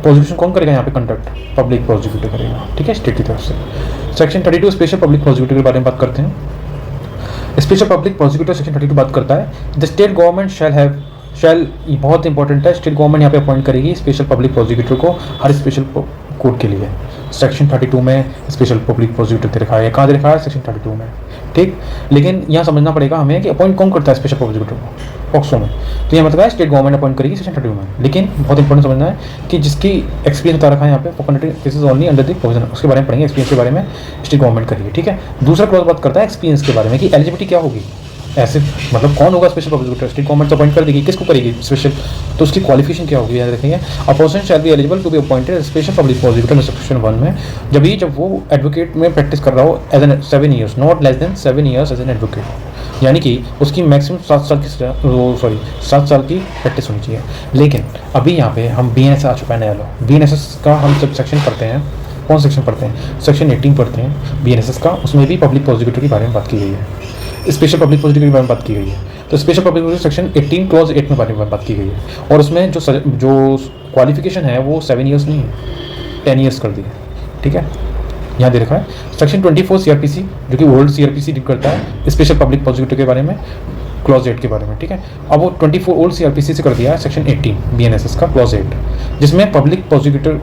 प्रोसिक्यूशन कौन करेगा यहाँ पे कंडक्ट, पब्लिक प्रोसिक्यूटर करेगा, ठीक है, स्टेट की तरफ से। सेक्शन 32 स्पेशल पब्लिक प्रोसिक्यूटर के बारे में बात करते हैं। स्पेशल पब्लिक प्रोसिक्यूटर सेक्शन 32 बात करता है द स्टेट गवर्नमेंट शैल बहुत इंपॉर्टेंट है, स्टेट गवर्नमेंट यहाँ पे अपॉइंट करेगी स्पेशल पब्लिक प्रोसिक्यूटर को हर स्पेशल कोर्ट के लिए। सेक्शन 32 में स्पेशल पब्लिक प्रोसिक्यूटर दे रखा है, कहाँ दे रखा है, सेक्शन 32 में, ठीक। लेकिन यहाँ समझना पड़ेगा हमें कि अपॉइंट कौन करता है स्पेशल प्रोसिक्यूटर को, पॉक्सो में। तो यहाँ मतलब है स्टेट गवर्नमेंट अपॉइंट करेगी सेक्शन 32 में, लेकिन बहुत इंपॉर्टेंट समझना है कि जिसकी एक्सपीरियंस बता रखा है यहाँ पे for cases only under the provision, उसके बारे में पढ़ेंगे, एक्सपीरियंस के बारे में स्टेट गवर्नमेंट करेगी, ठीक है। दूसरा क्लॉज बात करता है एक्सपीरियंस के बारे में कि एलिजिबिलिटी क्या होगी, ऐसे मतलब कौन होगा special prosecutor, state government appoint कर देगी, किसको करेगी स्पेशल, तो उसकी क्वालिफिकेशन क्या होगी, याद रखेंगे। A person shall be eligible to be appointed special public prosecutor section 1 में जब वो एडवोकेट में प्रैक्टिस कर रहा हो as an 7 years, not less than 7 years as an advocate. यानी कि उसकी मैक्सिमम 7 साल की प्रैक्टिस होनी चाहिए। लेकिन अभी यहाँ पे हम BNSS आ चुका है नया लॉ। BNSS का हम जब सेक्शन पढ़ते हैं, कौन सेक्शन पढ़ते हैं, सेक्शन 18 पढ़ते हैं BNSS का, उसमें भी पब्लिक प्रोसिक्यूटर के बारे में बात की गई है, स्पेशल पब्लिक प्रोसिक्यूटर के बारे में बात की गई है। तो special public prosecutor section 18 clause 8 में बारे में बात की गई है, और उसमें जो क्वालिफिकेशन है वो 7 ईयर्स नहीं है, 10 ईयर्स कर दी है। ठीक है, यहाँ दे रखा है सेक्शन 24 CRPC, जो कि ओल्ड CRPC डील करता है स्पेशल पब्लिक प्रोसिक्यूटर के बारे में, क्लॉज 8 के बारे में। ठीक है, अब वो 24 ओल्ड CRPC से कर दिया है सेक्शन 18 BNSS का क्लॉज 8, जिसमें public prosecutor,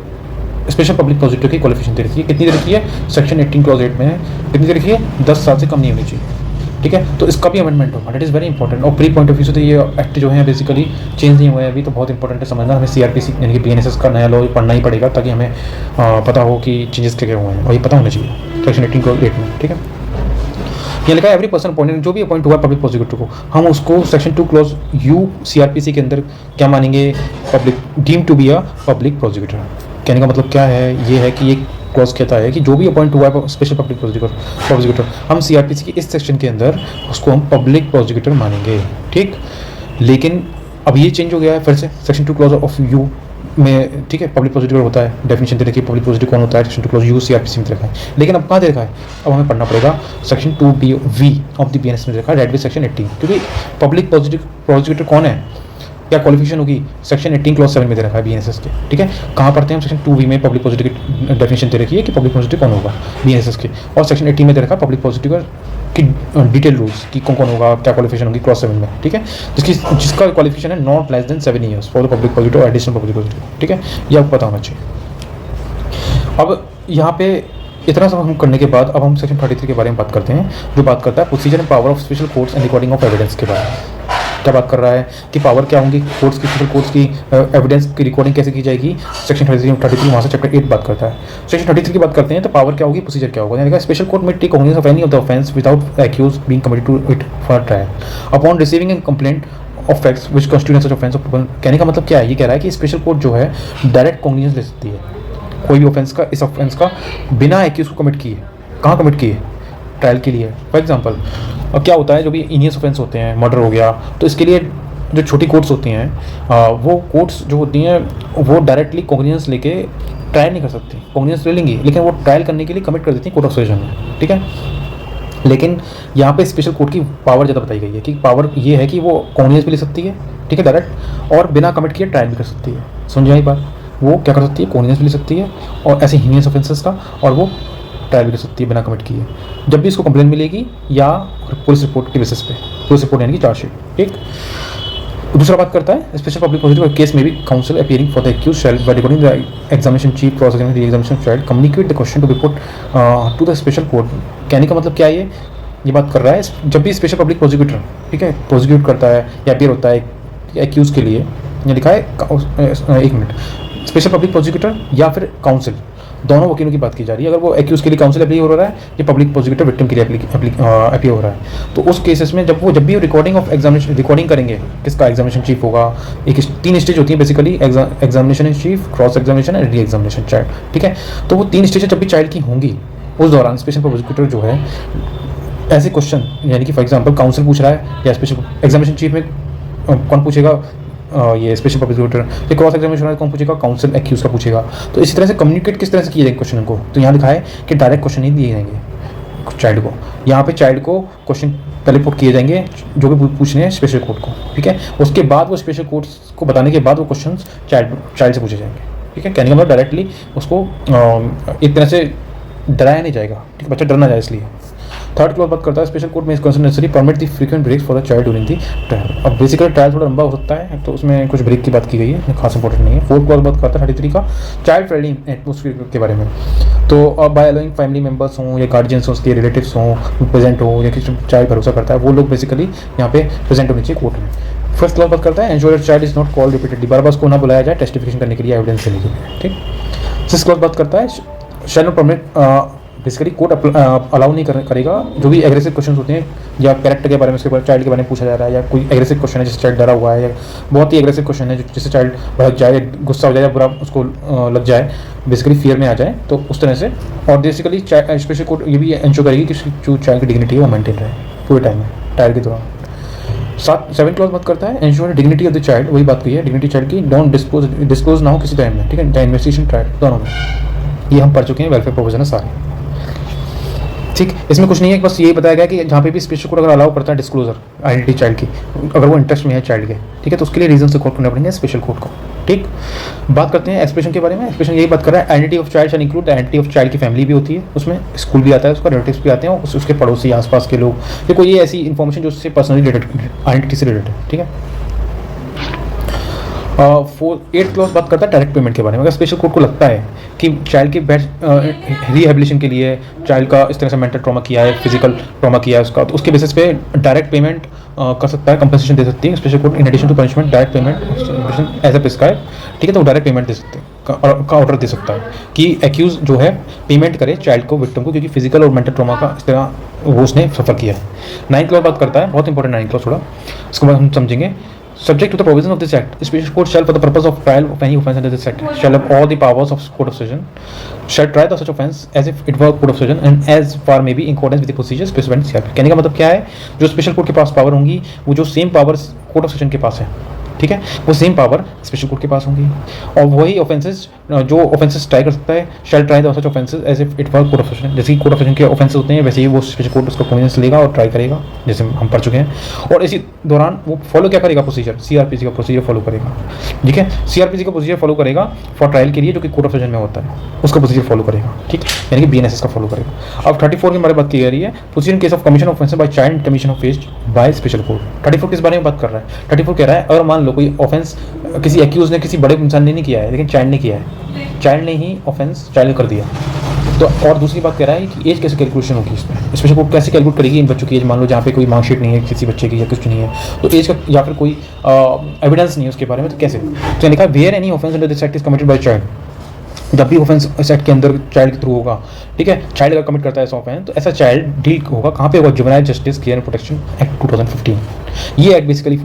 special public prosecutor की क्वालिफिकेशन दे रखी है। कितनी दे रखी है, सेक्शन 18 क्लॉज 8 में है, कितनी दे रखी है, 10 साल से कम नहीं होनी चाहिए। ठीक है, तो इसका भी अमेंडमेंट होगा, डेट इज़ वेरी इंपॉर्टेंट। और प्री पॉइंट ऑफ व्यू से तो ये एक्ट जो है बेसिकली चेंज नहीं हुए हैं अभी, तो बहुत इंपॉर्टेंट है समझना। हमें CRPC यानी कि BNSS का नया लॉ पढ़ना ही पड़ेगा, ताकि हमें पता हो कि चेंजेस क्या हुए हैं, और ये पता होना चाहिए सेक्शन 18 क्लॉज 8 में। ठीक है, ये लिखा है एवरी पर्सन अपॉइंटेड, जो भी अपॉइंट हुआ पब्लिक प्रोसिक्यूटर को, हम उसको सेक्शन 2 क्लॉज U CRPC के अंदर क्या मानेंगे, public deem to be a public prosecutor. कहने का मतलब क्या है, ये है कि ये क्लॉज कहता है कि जो भी अपॉइंट हुआ है स्पेशल पब्लिक प्रोसिक्यूटर, हम CRPC के इस सेक्शन के अंदर उसको हम पब्लिक प्रोसिक्यूटर मानेंगे। ठीक, लेकिन अब ये चेंज हो गया है फिर से सेक्शन 2 क्लॉज ऑफ U में। ठीक है, पब्लिक प्रोसिक्यूटर होता है, डेफिनेशन दे रखी है पब्लिक प्रोसिक्यूटर कौन होता है, सेक्शन 2 क्लॉज U CRPC में रखा है। लेकिन अब कहाँ दे रखा है, अब हमें पढ़ना पड़ेगा section 2B of the BNSS में रखा है, रेड विद सेक्शन 18, क्योंकि पब्लिक प्रोसिक्यूटर कौन है, क्या क्वालिफिकेशन होगी, सेक्शन 18 क्लॉज 7 में दे रखा है BNSS के। ठीक है, कहाँ पढ़ते हैं हम, सेक्शन 2B में पब्लिक प्रोसिक्यूटर की डेफिनेशन दे रखी है कि पब्लिक प्रोसिक्यूटर कौन होगा BNSS के, और सेक्शन 18 में दे रखा है पब्लिक प्रोसिक्यूटर की डिटेल रूल्स कि कौन होगा, क्या क्वालिफिकेशन होगी क्लॉज 7 में। ठीक है, जिसका क्वालिफिकेशन है not less than 7 years for the public prosecutor, additional public prosecutor. ठीक है, ये आपको पता होना चाहिए। अब यहाँ पे इतना सब हम करने के बाद अब हम सेक्शन 33 के बारे में बात करते हैं, जो बात करता है procedure and power of special courts and recording of evidence के बारे में। क्या बात कर रहा है कि पावर क्या होंगी कोर्ट्स की, स्पेशल कोर्ट्स की एविडेंस की रिकॉर्डिंग कैसे की जाएगी, सेक्शन 33 वहाँ से चैप्टर 8 बात करता है। सेक्शन 33 की बात करते हैं तो पावर क्या होगी, प्रोसीजर क्या होगा, यानी कि स्पेशल कोर्ट में take cognizance of any of the offence without accused being committed to it for trial upon receiving an complaint of facts which constitute such offence. कहने का मतलब क्या है, ये कह रहा है कि स्पेशल कोर्ट जो है डायरेक्ट कॉग्निजेंस ले सकती है कोई भी ऑफेंस का, इस ऑफेंस का बिना एक्यूज को कमिट किए। कहाँ कमिट किए, ट्रायल के लिए। फॉर एग्जाम्पल क्या होता है, जो भी इनियस ऑफेंस होते हैं, मर्डर हो गया, तो इसके लिए जो छोटी कोर्ट्स होती हैं वो कोर्ट्स जो होती हैं वो डायरेक्टली कॉग्निजेंस लेके ट्रायल नहीं कर सकती, कॉग्निजेंस ले लेंगी लेकिन वो ट्रायल करने के लिए कमिट कर देती हैं कोर्ट ऑफ सेशन में। ठीक है, लेकिन यहाँ पे स्पेशल कोर्ट की पावर ज़्यादा बताई गई है कि पावर ये है कि वो कॉग्निजेंस भी ले सकती है, ठीक है, डायरेक्ट, और बिना कमिट किए ट्रायल भी कर सकती है। समझ आई बात, वो क्या कर सकती है, कॉग्निजेंस भी ले सकती है और ऐसे हीनियस ऑफेंसेस का, और वो ट्रायल भी कर सकती है बिना कमिट किए, जब भी इसको कंप्लेन मिलेगी या पुलिस रिपोर्ट के बेसिस पे, पुलिस रिपोर्ट यानी कि चार्जशीट। ठीक, दूसरा बात करता है स्पेशल पब्लिक प्रोसिक्यूटर केस में भी counsel appearing for the accused shall by recording the examination chief cross examination shall communicate the question to report to the special court. कहने का मतलब क्या है, ये बात कर रहा है जब भी स्पेशल पब्लिक प्रोसिक्यूटर, ठीक है, प्रोसिक्यूट करता है या अपीयर होता है एक्यूज के लिए, ये लिखा है, एक मिनट, स्पेशल पब्लिक प्रोसिक्यूटर या फिर काउंसिल, दोनों वकीलों की बात की जा रही है। अगर वो एक्यूज के लिए काउंसिल अपीयर हो रहा है या पब्लिक प्रोसिक्यूटर विक्टिम के लिए अपीयर हो रहा है, तो उस केसेस में जब भी रिकॉर्डिंग ऑफ एग्जामिनेशन रिकॉर्डिंग करेंगे, किसका, एग्जामिनेशन चीफ होगा। एक 3 स्टेज होती है basically, examination chief, cross examination and re examination child. ठीक है, तो वो 3 स्टेज जब भी चाइल्ड की होंगी उस दौरान स्पेशल प्रोसिक्यूटर जो है ऐसे क्वेश्चन, यानी कि फॉर एग्जाम्पल काउंसिल पूछ रहा है या स्पेशल एग्जामिनेशन चीफ में कौन पूछेगा, ये स्पेशल प्रोसिक्यूटर, ये क्रॉस एग्जामिनेशन कौन पूछेगा, काउंसिल एक्यूज का पूछेगा। तो इसी तरह से कम्युनिकेट किस तरह से किए जाएंगे क्वेश्चन को, तो यहाँ लिखा है कि डायरेक्ट क्वेश्चन नहीं दिए जाएंगे चाइल्ड को। यहाँ पे चाइल्ड को क्वेश्चन पहले पुट किए जाएंगे जो भी पूछने हैं स्पेशल कोर्ट को, ठीक है, उसके बाद वो स्पेशल कोर्ट को बताने के बाद वो क्वेश्चन चाइल्ड से पूछे जाएंगे। ठीक है, कहने का मतलब डायरेक्टली उसको एक तरह से डराया नहीं जाएगा, ठीक है, बच्चा डरना जाए इसलिए। थर्ड क्लॉज बात करता है स्पेशल कोर्ट में is necessary permit the frequent breaks for the child during the trial. अब बेसिकली ट्रायल थोड़ा लंबा हो सकता है, तो उसमें कुछ ब्रेक की बात की गई है, खास इंपॉर्टेंट नहीं है। फोर्थ क्लॉज बात करता है 33 का चाइल्ड फ्रेंडली एटमोसफियर के बारे में। तो बाय अलोइंग फैमिली मेम्बर्स हों या गार्जियंस हों, उसके रिलेटिव्स हों, प्रेजेंट हो, या किसी चाइल्ड भरोसा करता है, वो लोग बेसिकली यहाँ पे प्रेजेंट होने चाहिए कोर्ट में। फर्स्ट क्लॉज बात करता है ensure child is not called repeatedly, बार बार उसको ना बुलाया जाए टेस्टिफिकेशन करने के लिए, एविडेंस देने के लिए। ठीक, सिक्स क्लॉज बात करता है shall not permit, basically court allow नहीं करेगा जो भी एग्रेसिव क्वेश्चन होते हैं या कैरेक्टर के बारे में, उसके बारे चाइल्ड के बारे में पूछा जा रहा है, या कोई एग्रेसिव क्वेश्चन है जिससे चाइल्ड डरा हुआ है, या बहुत ही एग्रेसिव क्वेश्चन है जिससे चाइल्ड भड़क जाए, गुस्सा हो जाए, या बुरा उसको लग जाए, बेसिकली फियर में आ जाए, तो उस तरह से। और बेसिकली स्पेशल कोर्ट ये भी इंश्योर करेगी कि जो चाइल्ड की डिग्निटी है वो मेंटेन रहे पूरे टाइम में। ट्रायल के दौरान। 7 क्लॉज बात करता है ensure dignity of the child, वही बात की है डिग्निटी चाइल्ड की, डोंट डिस्क्लोज ना हो किसी टाइम में, ठीक है, इन्वेस्टिगेशन ट्रायल दोनों में, ये हम पढ़ चुके हैं, वेलफेयर प्रोविजन है सारे, ठीक। इसमें कुछ नहीं है, बस यही बताया गया कि जहाँ पे भी स्पेशल कोर्ट अगर अलाउ करता है डिस्क्लोजर आइडेंटिटी चाइल्ड की, अगर वो इंटरेस्ट में है चाइल्ड के, ठीक है, तो उसके लिए रीजन से कोर्ट करना पड़ेंगे स्पेशल कोर्ट को, ठीक। बात करते हैं एक्सप्रेशन के बारे में। एक्सप्रेशन यही बात कर रहा है identity of child shall include the identity of child की फैमिली भी होती है, उसमें स्कूल भी आता है, उसका रिलेटिव्स भी आते हैं, और उसके पड़ोसी आसपास के लोग, या कोई ऐसी इन्फॉर्मेशन जो उससे पर्सनली रिलेटेड आइडेंटिटी से रिलेटेड है, ठीक है। 8th क्लॉज बात करता है डायरेक्ट पेमेंट के बारे में। अगर स्पेशल कोर्ट को लगता है कि चाइल्ड के रिहेबिलिटेशन के लिए चाइल्ड का इस तरह से मेंटल ट्रॉमा किया है, फिजिकल ट्रॉमा किया है उसका, तो उसके बेसिस पे डायरेक्ट पेमेंट कर सकता है, कंपनसेशन दे सकती है special court, in addition to punishment direct payment as a prescribe, ठीक है, तो डायरेक्ट पेमेंट दे सकते हैं का ऑर्डर दे सकता है कि एक्यूज जो है पेमेंट करे चाइल्ड को, विक्टिम को, क्योंकि फिजिकल और मेंटल ट्रॉमा का इस तरह वो उसने सफ़र किया है। 9th क्लॉज बात करता है, बहुत इंपॉर्टेंट 9th क्लॉज, थोड़ा इसको बाद हम समझेंगे। Subject to the provision of this act, the special court shall, for the purpose of trial of any offence under this act, shall have all the powers of court of session, shall try the such offence as if it were court of session and as far may be in accordance with the procedures specified in CRP। कहने का मतलब क्या है, जो special court के पास power होंगी वो जो same power court of session के पास है, ठीक है, वो सेम पावर स्पेशल कोर्ट के पास होंगी, और वही ऑफेंसेस जो ऑफेंसेस ट्राई कर सकता है, shall try the such offenses as if it were court of session, जैसे कि कोर्ट ऑफ सेशन के ऑफेंसेस होते हैं वैसे ही वो स्पेशल कोर्ट उसका कॉन्विडेंस लेगा और ट्राई करेगा, जैसे हम पढ़ चुके हैं। और इसी दौरान वो फॉलो क्या करेगा, प्रोसीजर, सीआरपीसी का प्रोसीजर फॉलो करेगा, ठीक है, सीआरपीसी का प्रोसीजर फॉलो करेगा फॉर ट्रायल के लिए, जो कि कोर्ट ऑफ सेशन में होता है, उसका प्रोसीजर फॉलो करेगा, ठीक, यानी कि बीएनएसएस का फॉलो करेगा। अब 34 के बारे में बात की जा रही है, procedure in case of commission of offence by child commission of faced by special court. 34 किस बारे में बात कर रहा है, 34 कह रहा है अगर मान लो कोई ऑफेंस किसी एक्यूज ने किसी बड़े इंसान ने नहीं किया है, लेकिन चाइल्ड ने किया है, चाइल्ड ने ही ऑफेंस चाइल्ड ने कर दिया, तो और दूसरी बात कह रहा है कि एज कैसे कैलकुलेशन होगी इसमें, स्पेशल कोर्ट कैसे कैलकुलेट करेगी इन बच्चों की एज, मान लो जहाँ पे कोई मार्कशीट नहीं है किसी बच्चे की या कुछ नहीं है, तो एज का या फिर कोई एविडेंस नहीं है उसके बारे में, तो कैसे, तो लिखा where any offence under this act is committed by child, जब भी ऑफेंस इस एक्ट के अंदर चाइल्ड के थ्रू होगा, ठीक है, चाइल्ड अगर कमिट करता है ऐसा ऑफेंस, तो ऐसा चाइल्ड डील होगा कहाँ पे होगा, juvenile justice care and protection act 2015। ये एक्ट बेसिकली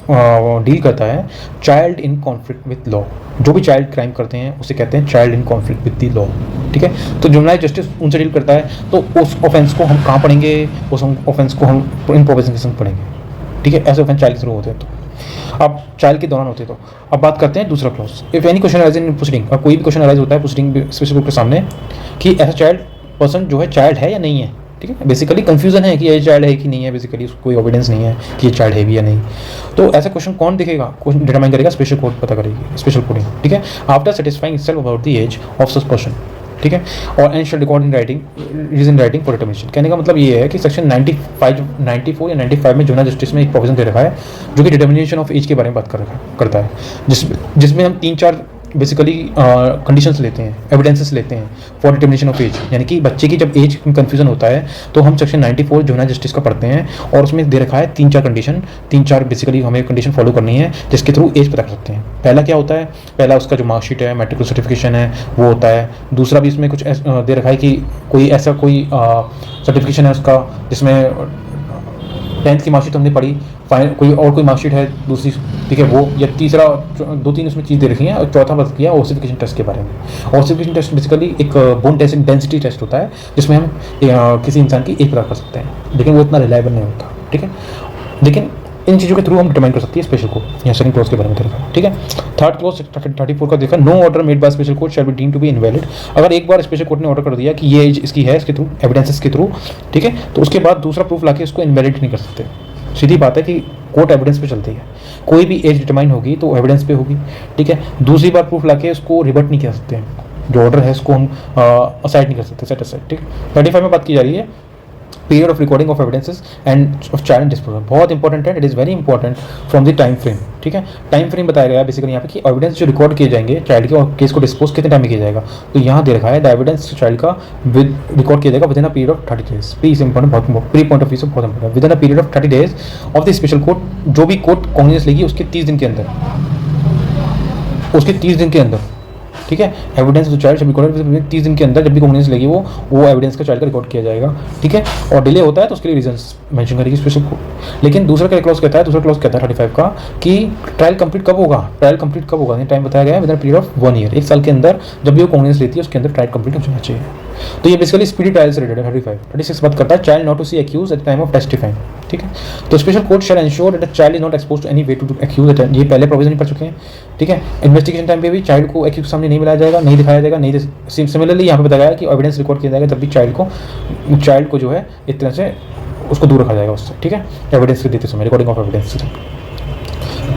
डील करता है child in conflict with law, जो भी चाइल्ड क्राइम करते हैं उसे कहते हैं child in conflict with the law, ठीक है, तो जुवेनाइल जस्टिस उनसे डील करता है, तो उस ऑफेंस को हम कहाँ पढ़ेंगे, उस ऑफेंस को हम इन प्रोविजन के संग पढ़ेंगे, ठीक है, ऐसे ऑफेंस चाइल्ड के थ्रू होते हैं, तो अब चाइल्ड के दौरान होते हैं। तो अब बात करते हैं दूसरा clause, if any question arise in proceeding, और कोई भी क्वेश्चन अराइज होता है प्रोसीडिंग स्पेशल कोर्ट के सामने कि ऐसा चाइल्ड पर्सन जो है चाइल्ड है या नहीं है, ठीक है, बेसिकली कंफ्यूजन है कि ये चाइल्ड है कि नहीं है, बेसिकली उसको कोई एविडेंस नहीं है कि ये चाइल्ड है भी या नहीं, तो ऐसा क्वेश्चन कौन देखेगा, क्वेश्चन डिटरमाइन करेगा स्पेशल कोर्ट, पता करेगी स्पेशल कोर्ट, ठीक है, after satisfying itself about the age of such person, ठीक है, और and shall record in writing reason writing for determination. कहने का मतलब ये है कि सेक्शन 94 या 95 में जुवेनाइल जस्टिस में एक प्रोविजन दे रखा है जो कि डिटरमिनेशन ऑफ एज के बारे में बात करता है, जिसमें हम 3-4 बेसिकली कंडीशंस लेते हैं, एविडेंसेस लेते हैं फॉर डिटरमिनेशन ऑफ एज, यानी कि बच्चे की जब एज कन्फ्यूजन होता है तो हम सेक्शन 94 जुवेनाइल जस्टिस का पढ़ते हैं, और उसमें दे रखा है 3-4 कंडीशन, 3-4 बेसिकली हमें कंडीशन फॉलो करनी है जिसके थ्रू एज पता कर सकते हैं। पहला क्या होता है, पहला उसका जो मार्कशीट है, मैट्रिकुलर सर्टिफिकेशन है वो होता है। दूसरा भी इसमें कुछ दे रखा है कि कोई ऐसा कोई सर्टिफिकेशन है उसका जिसमें 10th की मार्कशीट हमने पढ़ी, कोई और कोई मार्कशीट है दूसरी, ठीक है, वो, या तीसरा 2-3 उसमें चीज़ दे रखी हैं, और चौथा बात किया ओसिफिकेशन टेस्ट के बारे में। ओसिफिकेशन टेस्ट बेसिकली एक बोन डेंसिटी टेस्ट होता है जिसमें हम किसी इंसान की एज पता कर सकते हैं, लेकिन वो इतना रिलायबल नहीं होता, ठीक है, लेकिन इन चीज़ों के थ्रू हम डिटरमाइन कर सकती है स्पेशल कोर्ट, या सेकंड क्लॉज के बारे में देखा, ठीक है। 3rd क्लॉज 34 का देखा, no order made by special court shall be deemed to be invalid. अगर एक बार स्पेशल कोर्ट ने ऑर्डर कर दिया कि ये एज इसकी है, इसके थ्रू एविडेंसेस के थ्रू, ठीक है, तो उसके बाद दूसरा प्रूफ लाके उसको इनवैलिड नहीं कर सकते। सीधी बात है कि कोर्ट एविडेंस पे चलती है, कोई भी एज डिटरमाइन होगी तो एविडेंस पे होगी, ठीक है, दूसरी बार प्रूफ लाके उसको रिवर्ट नहीं कर सकते हैं, जो ऑर्डर है उसको हम असाइड नहीं कर सकते, सेट असाइड, ठीक। 35 में बात की जा रही है period of recording of evidences end of child disposal, बहुत इंपॉर्टेंट है, it is very important from the time frame, ठीक है, टाइम फ्रेम बताया गया है बेसिकली यहाँ पे कि एविडेंस जो रिकॉर्ड किए जाएंगे चाइल्ड के, और केस को डिस्पोज कितने टाइम में किया जाएगा, तो यहाँ दे रखा है द एविडेंस चाइल्ड का विद रिकॉर्ड किया जाएगा with in a period of 30 days. Please important, बहुत प्री पॉइंट ऑफ व्यू से बहुत important, with in a period of 30 days of the special court, जो भी कोर्ट कॉग्निजेंस लेगी उसके 30 दिन के अंदर, उसके 30 दिन के अंदर, ठीक है, एविडेंस जो चाइल्ड रिकॉर्ड 30 दिन के अंदर जब भी कॉग्निजेंस लेगी वो एविडेंस का चाइल्ड का रिकॉर्ड किया जाएगा, ठीक है, और डिले होता है तो उसके लिए रीजंस मेंशन करेगी स्पेशल कोर्ट। लेकिन दूसरा क्या क्लॉज कहता है, दूसरा क्लॉज कहता है 35 का कि ट्रायल कंप्लीट कब होगा, ट्रायल कंप्लीट कब होगा, टाइम बताया गया है with in period of 1 year, 1 साल के अंदर जब भी वो कॉग्निजेंस लेती है उसके अंदर ट्रायल कंप्लीट हो जाना चाहिए। तो ये बेसिकली स्पीडी ट्रायल से रिलेटेड है। 36 बात करता है child not to see accused at the time of testifying, ठीक है। ठीक है। तो special court shall ensure that the child is not exposed to any way to accused, ये पहले प्रोविजन ही पढ़ चुके हैं, ठीक है। इन्वेस्टिगेशन टाइम पे भी चाइल्ड को एक्यूज के सामने नहीं मिलाया जाएगा, नहीं दिखाया जाएगा, नहीं। सिमिलरली यहाँ पे बताया गया कि एविडेंस रिकॉर्ड किया जाएगा, तब भी चाइल्ड को जो है एक तरह से उसको दूर रखा जाएगा उससे, ठीक है, एविडेंस के देते समय, रिकॉर्डिंग ऑफ एविडेंस।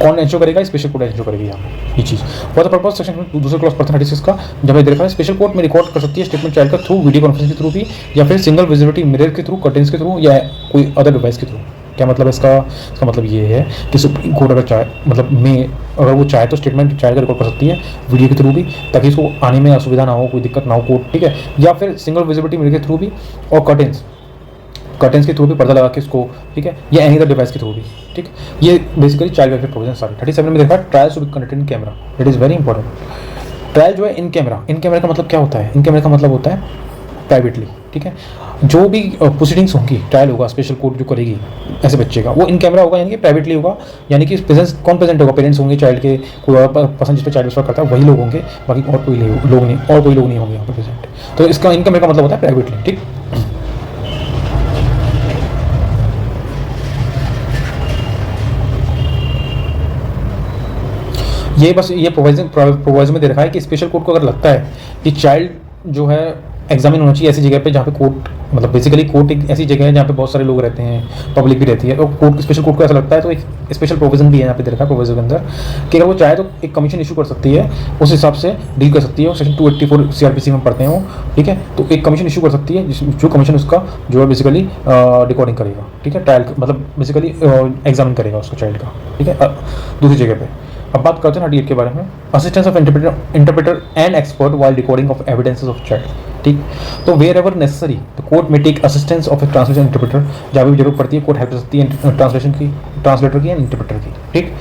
कौन एंश्योर करेगा? स्पेशल कोर्ट एंश्योर करेगी यहाँ पे ये चीज़। फॉर द पर्पस सेक्शन दूसरे क्लॉज 36 का जब ये देखा है, स्पेशल कोर्ट में रिकॉर्ड कर सकती है स्टेटमेंट चाइल्ड का थ्रू वीडियो कॉन्फ्रेंस के थ्रू भी, या फिर सिंगल विजिबिलिटी मिरर के थ्रू, कर्टेंस के थ्रू, या कोई अदर डिवाइस के थ्रू। क्या मतलब है इसका मतलब ये है कि सुप्रीम कोर्ट अगर चाहे अगर वो चाहे तो स्टेटमेंट चाइल्ड का रिकॉर्ड कर सकती है वीडियो के थ्रू भी, ताकि इसको आने में असुविधा ना हो, कोई दिक्कत ना हो कोर्ट, ठीक है। या फिर सिंगल विजिबिलिटी मिरर के थ्रू भी, और कर्टेंस के थ्रू भी पर्दा लगा के इसको, ठीक है, या एनी अदर डिवाइस के थ्रू भी, ठीक। ये बेसिकली चाइल्ड वेलफेयर प्रोविजन सारे 37 में देखा। Trial should be conducted in camera, it is very important. Trial जो है इन कैमरा का मतलब क्या होता है? इन कैमरा का मतलब होता है प्राइवेटली, ठीक है। जो भी प्रोसीडिंग्स होंगी, ट्रायल होगा, स्पेशल कोर्ट जो करेगी ऐसे बच्चे का, वो इन कैमरा होगा, यानी कि प्राइवेटली होगा, यानी कि प्रेजेंस कौन प्रेजेंट होगा? पेरेंट्स होंगे, चाइल्ड के कोई और पसंद जिस पर चाइल्ड विश्वास करता है वही लोग होंगे, बाकी और कोई लोग नहीं होंगे यहाँ पर प्रेजेंट। तो इसका इन कैमरा का मतलब होता है प्राइवेटली, ठीक। ये बस ये प्रोविजन में दे रखा है कि स्पेशल कोर्ट को अगर लगता है कि चाइल्ड जो है एग्जामिन होना चाहिए ऐसी जगह पे जहाँ पे कोर्ट, मतलब बेसिकली कोर्ट एक ऐसी जगह है जहाँ पे बहुत सारे लोग रहते हैं, पब्लिक भी रहती है, और स्पेशल कोर्ट को ऐसा लगता है तो एक स्पेशल प्रोविजन भी है यहाँ पे दे रखा है प्रोविजन के अंदर कि अगर वो चाहे तो एक कमीशन इशू कर सकती है, उस हिसाब से डील कर सकती है। सेक्शन 284 CRPC में पढ़ते हैं वो, ठीक है। तो एक कमीशन इशू कर सकती है जो कमीशन उसका जो है बेसिकली रिकॉर्डिंग करेगा, ठीक है, ट्रायल मतलब बेसिकली एग्जामिन करेगा उसको चाइल्ड का, ठीक है, दूसरी जगह पे। अब बात करते हैं 38 के बारे में, assistance of interpreter and expert while recording of evidences of child, ठीक। तो wherever necessary the court में take assistance of a translation interpreter, जहाँ भी जरूरत पड़ती है कोर्ट हेल्प कर सकती है ट्रांसलेशन की, ट्रांसलेटर की या इंटरप्रेटर की, ठीक।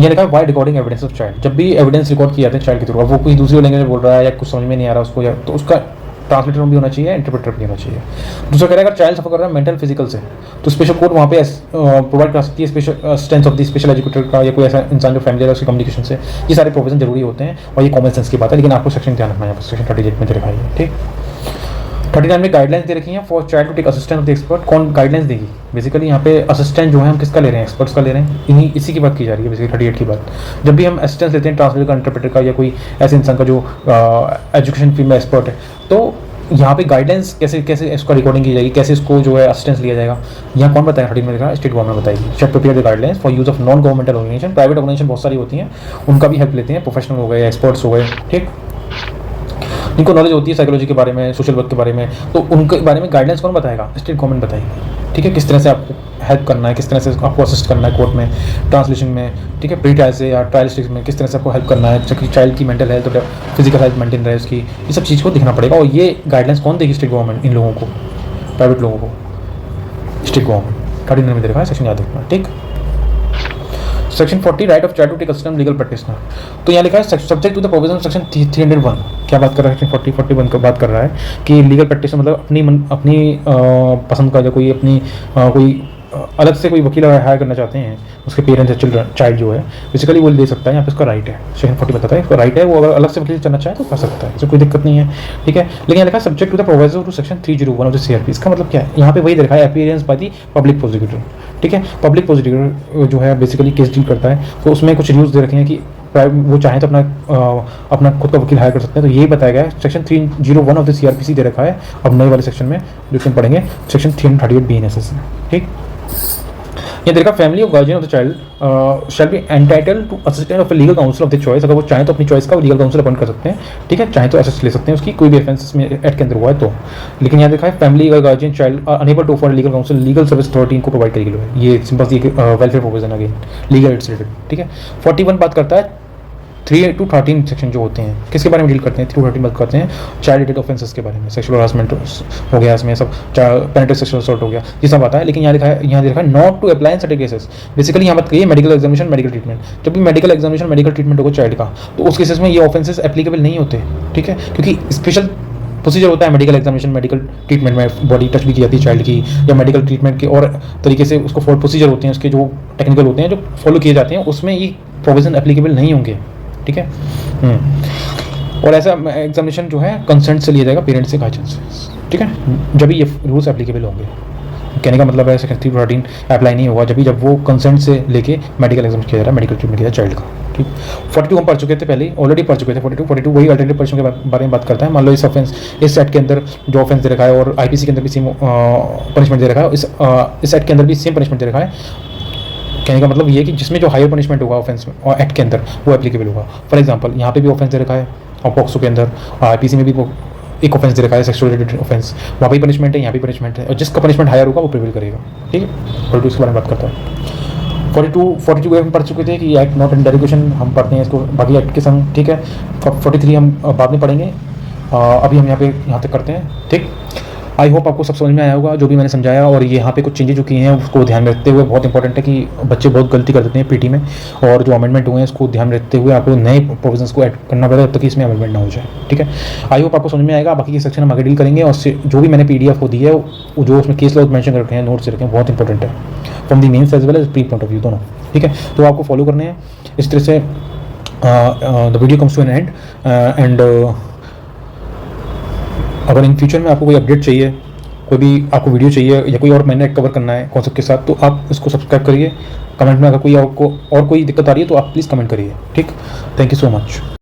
ये लिखा है while recording evidence of child, जब भी एविडेंस रिकॉर्ड किए जाते हैं चाइल्ड के थ्रू, अब वो कोई दूसरी लैंग्वेज में बोल रहा है या कुछ समझ में नहीं आ रहा उसको, या तो उसका ट्रांसलेटर भी होना चाहिए, इंटरप्रेटर भी होना चाहिए। दूसरा कह रहा है अगर चाइल्ड सफर कर रहा है मेंटल फिजिकल से, तो स्पेशल कोर्ट वहाँ पे प्रोवाइड कर सकती है special assistance of the special educator का, या कोई ऐसा इंसान जो फैमिली है उसकी कम्युनिकेशन से। ये सारे प्रोविजन जरूरी होते हैं और ये कॉमन सेंस की बात है, लेकिन आपको सेक्शन ध्यान रखना है, सेक्शन 38 में दे रखा है, ठीक। 39 में गाइडलाइंस दे रखी हैं for child to take assistance of the expert. कौन गाइडलाइंस देगी? बेसिकली यहाँ पे असिस्टेंट जो है हम किसका ले रहे हैं? एक्सपर्ट्स का ले रहे हैं, इसी की बात की जा रही है बेसिकली 38 की बात। जब भी हम असिस्टेंस लेते हैं ट्रांसलेटर का, इंटरप्रेटर का, या कोई ऐसे इंसान का जो एजुकेशन फील्ड में एक्सपर्ट है, तो यहाँ पे गाइडेंस कैसे इसका रिकॉर्डिंग की जाएगी, कैसे इसको जो है असिस्टेंस लिया जाएगा, यहाँ कौन बताएगा? 38 में लिखा है स्टेट गवर्नमेंट बताएगी। Shall prepare the guidelines for use of non governmental organisation, private organisation बहुत सारी होती हैं, उनका भी हेल्प लेते हैं, प्रोफेशनल हो गए, एक्सपर्ट्स हो गए, ठीक, जिनको नॉलेज होती है साइकोलॉजी के बारे में, सोशल वर्क के बारे में, तो उनके बारे में गाइडलाइंस कौन बताएगा? स्टेट गवर्नमेंट बताएगी, ठीक है। किस तरह से आपको हेल्प करना है, किस तरह से आपको असिस्ट करना है कोर्ट में, ट्रांसलेशन में, ठीक है, प्री ट्रायल से या ट्रायल स्टेज में किस तरह से आपको हेल्प करना है, ताकि चाइल्ड की मेंटल हेल्थ और फिजिकल हेल्थ मेंटेन रहे उसकी, ये सब चीज़ को दिखना पड़ेगा। और ये गाइडलाइंस कौन देगी? स्टेट गवर्नमेंट, इन लोगों को, प्राइवेट लोगों को, स्टेट गवर्नमेंट। 39 में दे रखा है, सेक्शन याद रखना, ठीक। Section 40 right of child to take assistance legal practitioner, तो यहाँ लिखा है subject to the provision of section 301। क्या बात कर रहा है? सेक्शन 41 का बात कर रहा है कि लीगल प्रैक्टिशनर मतलब अपनी पसंद का, जो कोई अपनी कोई अलग से कोई वकील हायर करना चाहते हैं, उसके पेरेंट्स या चिल्ड्रन, चाइल्ड जो है बेसिकली वो ले सकता है, यहाँ पे इसका राइट है। सेक्शन 40 बताता है इसका राइट है, वो अगर अलग से वकील चलना चाहे तो कर सकता है, इसमें कोई दिक्कत नहीं है, ठीक है। लेकिन यहाँ लिखा subject to the provision to section 301 of the CRP। इसका मतलब क्या है? यहाँ पे वही देखा है appearance by the public prosecutor, ठीक है। पब्लिक प्रोसिक्यूटर जो है बेसिकली केस डील करता है, तो उसमें कुछ रूल्स दे रखे हैं कि वो चाहे तो अपना खुद का वकील हायर कर सकते हैं। तो यही बताया गया है, सेक्शन 301 ऑफ द CRPC दे रखा है अब नए वाले सेक्शन में जो हम पढ़ेंगे, सेक्शन 338 BNSS में, ठीक। ये देखा फैमिली और guardian of the child shall be entitle to assistance of legal counsel of the choice. अगर वो चाहे तो अपनी चॉइस का लीगल काउंसिल अपॉइंट कर सकते हैं, ठीक है, चाहे तो असिस्ट ले सकते हैं उसकी, कोई भी ऑफेंस में एक्ट के अंदर हुआ है तो। लेकिन यहाँ देखा है फैमिली और guardian child unable to offer legal counsel legal service authority को प्रोवाइड करेगी। ये simple welfare provision again legal aids related, ठीक है। 41 बात करता है 3 to 13 सेक्शन जो होते हैं किसके बारे में डील करते हैं? 3 to 13 बात करते हैं चाइल्ड रिलेटेड ऑफेंसेस के बारे में, सेक्सुअल हरासमेंट हो गया, इसमें सब पेनिट्रेटिव सेक्सुअल असॉल्ट हो गया, ये सब आता है। लेकिन यहाँ लिखा है not to apply in certain cases. Basically यहाँ बात करिए मेडिकल एग्जामिनेशन, मेडिकल ट्रीटमेंट, जब भी मेडिकल एग्जामिनेशन, मेडिकल ट्रीटमेंट होगा चाइल्ड का, तो उस केसेस में ये ऑफेंसेस एप्लीकेबल नहीं होते, ठीक है, क्योंकि स्पेशल प्रोसीजर होता है मेडिकल एग्जामिनेशन, मेडिकल ट्रीटमेंट में बॉडी टच भी की जाती है चाइल्ड की, या मेडिकल ट्रीटमेंट के और तरीके से उसको फॉलो प्रोसीजर होते हैं उसके जो टेक्निकल होते हैं जो फॉलो किए जाते हैं, उसमें ये प्रोविजन एप्लीकेबल नहीं होंगे, ठीक है। और ऐसा एग्जामिनेशन जो है कंसेंट से लिया जाएगा, पेरेंट्स से, गार्जियन से, ठीक है, जब ये रूल्स एप्लीकेबल होंगे। कहने का मतलब है सेक्शन 314 अप्लाई नहीं होगा जब वो कंसेंट से लेके मेडिकल एग्जाम किया जा रहा है, मेडिकल ट्रीटमेंट किया चाइल्ड का। ठीक, 42 हम पढ़ चुके थे पहले, ऑलरेडी पढ़ चुके थे। 42 वही अल्टरनेटिव पनिशमेंट के बारे में बात करता है। मान लो इस ऑफेंस, इस एक्ट के अंदर जो ऑफेंस दे रखा है और आईपीसी के अंदर भी सेम पनिशमेंट दे रखा है, इस एक्ट के अंदर भी सेम पनिशमेंट दे रखा है। कहने का मतलब ये है कि जिसमें जो हायर पनिशमेंट होगा ऑफेंस में और एक्ट के अंदर वो एप्लीकेबल होगा। फॉर एग्जांपल यहाँ पे भी ऑफेंस दे रखा है और पॉक्सो के अंदर, आईपीसी में भी वो एक ऑफेंस दे रखा है सेक्सुअल रिलेटेड ऑफेंस, वहाँ भी पनिशमेंट है, यहाँ भी पनिशमेंट है, और जिसका पनिशमेंट हायर होगा वो प्रिवेल करेगा। ठीक है, 42 के बारे में बात करता है। 42 हम पढ़ चुके थे कि एक्ट नॉट इन डेरोगेशन, हम पढ़ते हैं इसको बाकी एक्ट के संग। ठीक है, 43 हम बाद में पढ़ेंगे, अभी हम यहाँ तक करते हैं। ठीक, आई होप आपको सब समझ में आया होगा जो भी मैंने समझाया, और यहाँ पे कुछ चेंजेस जो किए हैं उसको ध्यान में रखते हुए। बहुत इंपॉर्टेंट है कि बच्चे बहुत गलती कर देते हैं पीटी में, और जो अमेंडमेंट हुए हैं उसको ध्यान में रखते हुए आपको नए प्रोविजंस को ऐड करना पड़ेगा, तब तक इसमें अमेंडमेंट ना हो जाए। ठीक है, आई होप आपको समझ में आएगा। बाकी के सेक्शन हम आगे डील करेंगे, और जो भी मैंने पीडीएफ को दी है, जो उसमें केस लॉज मेंशन कर रखे हैं, नोट्स रखे हैं, बहुत इंपॉर्टेंट है from the mains as well as pre point of view दोनों। ठीक है, तो आपको फॉलो करने हैं इस तरह से। The video comes to an end, and अगर इन फ्यूचर में आपको कोई अपडेट चाहिए, कोई भी आपको वीडियो चाहिए, या कोई और मैंने कवर करना है कॉन्सेप्ट के साथ, तो आप इसको सब्सक्राइब करिए। कमेंट में अगर कोई आपको और कोई दिक्कत आ रही है तो आप प्लीज़ कमेंट करिए। ठीक, थैंक यू सो मच।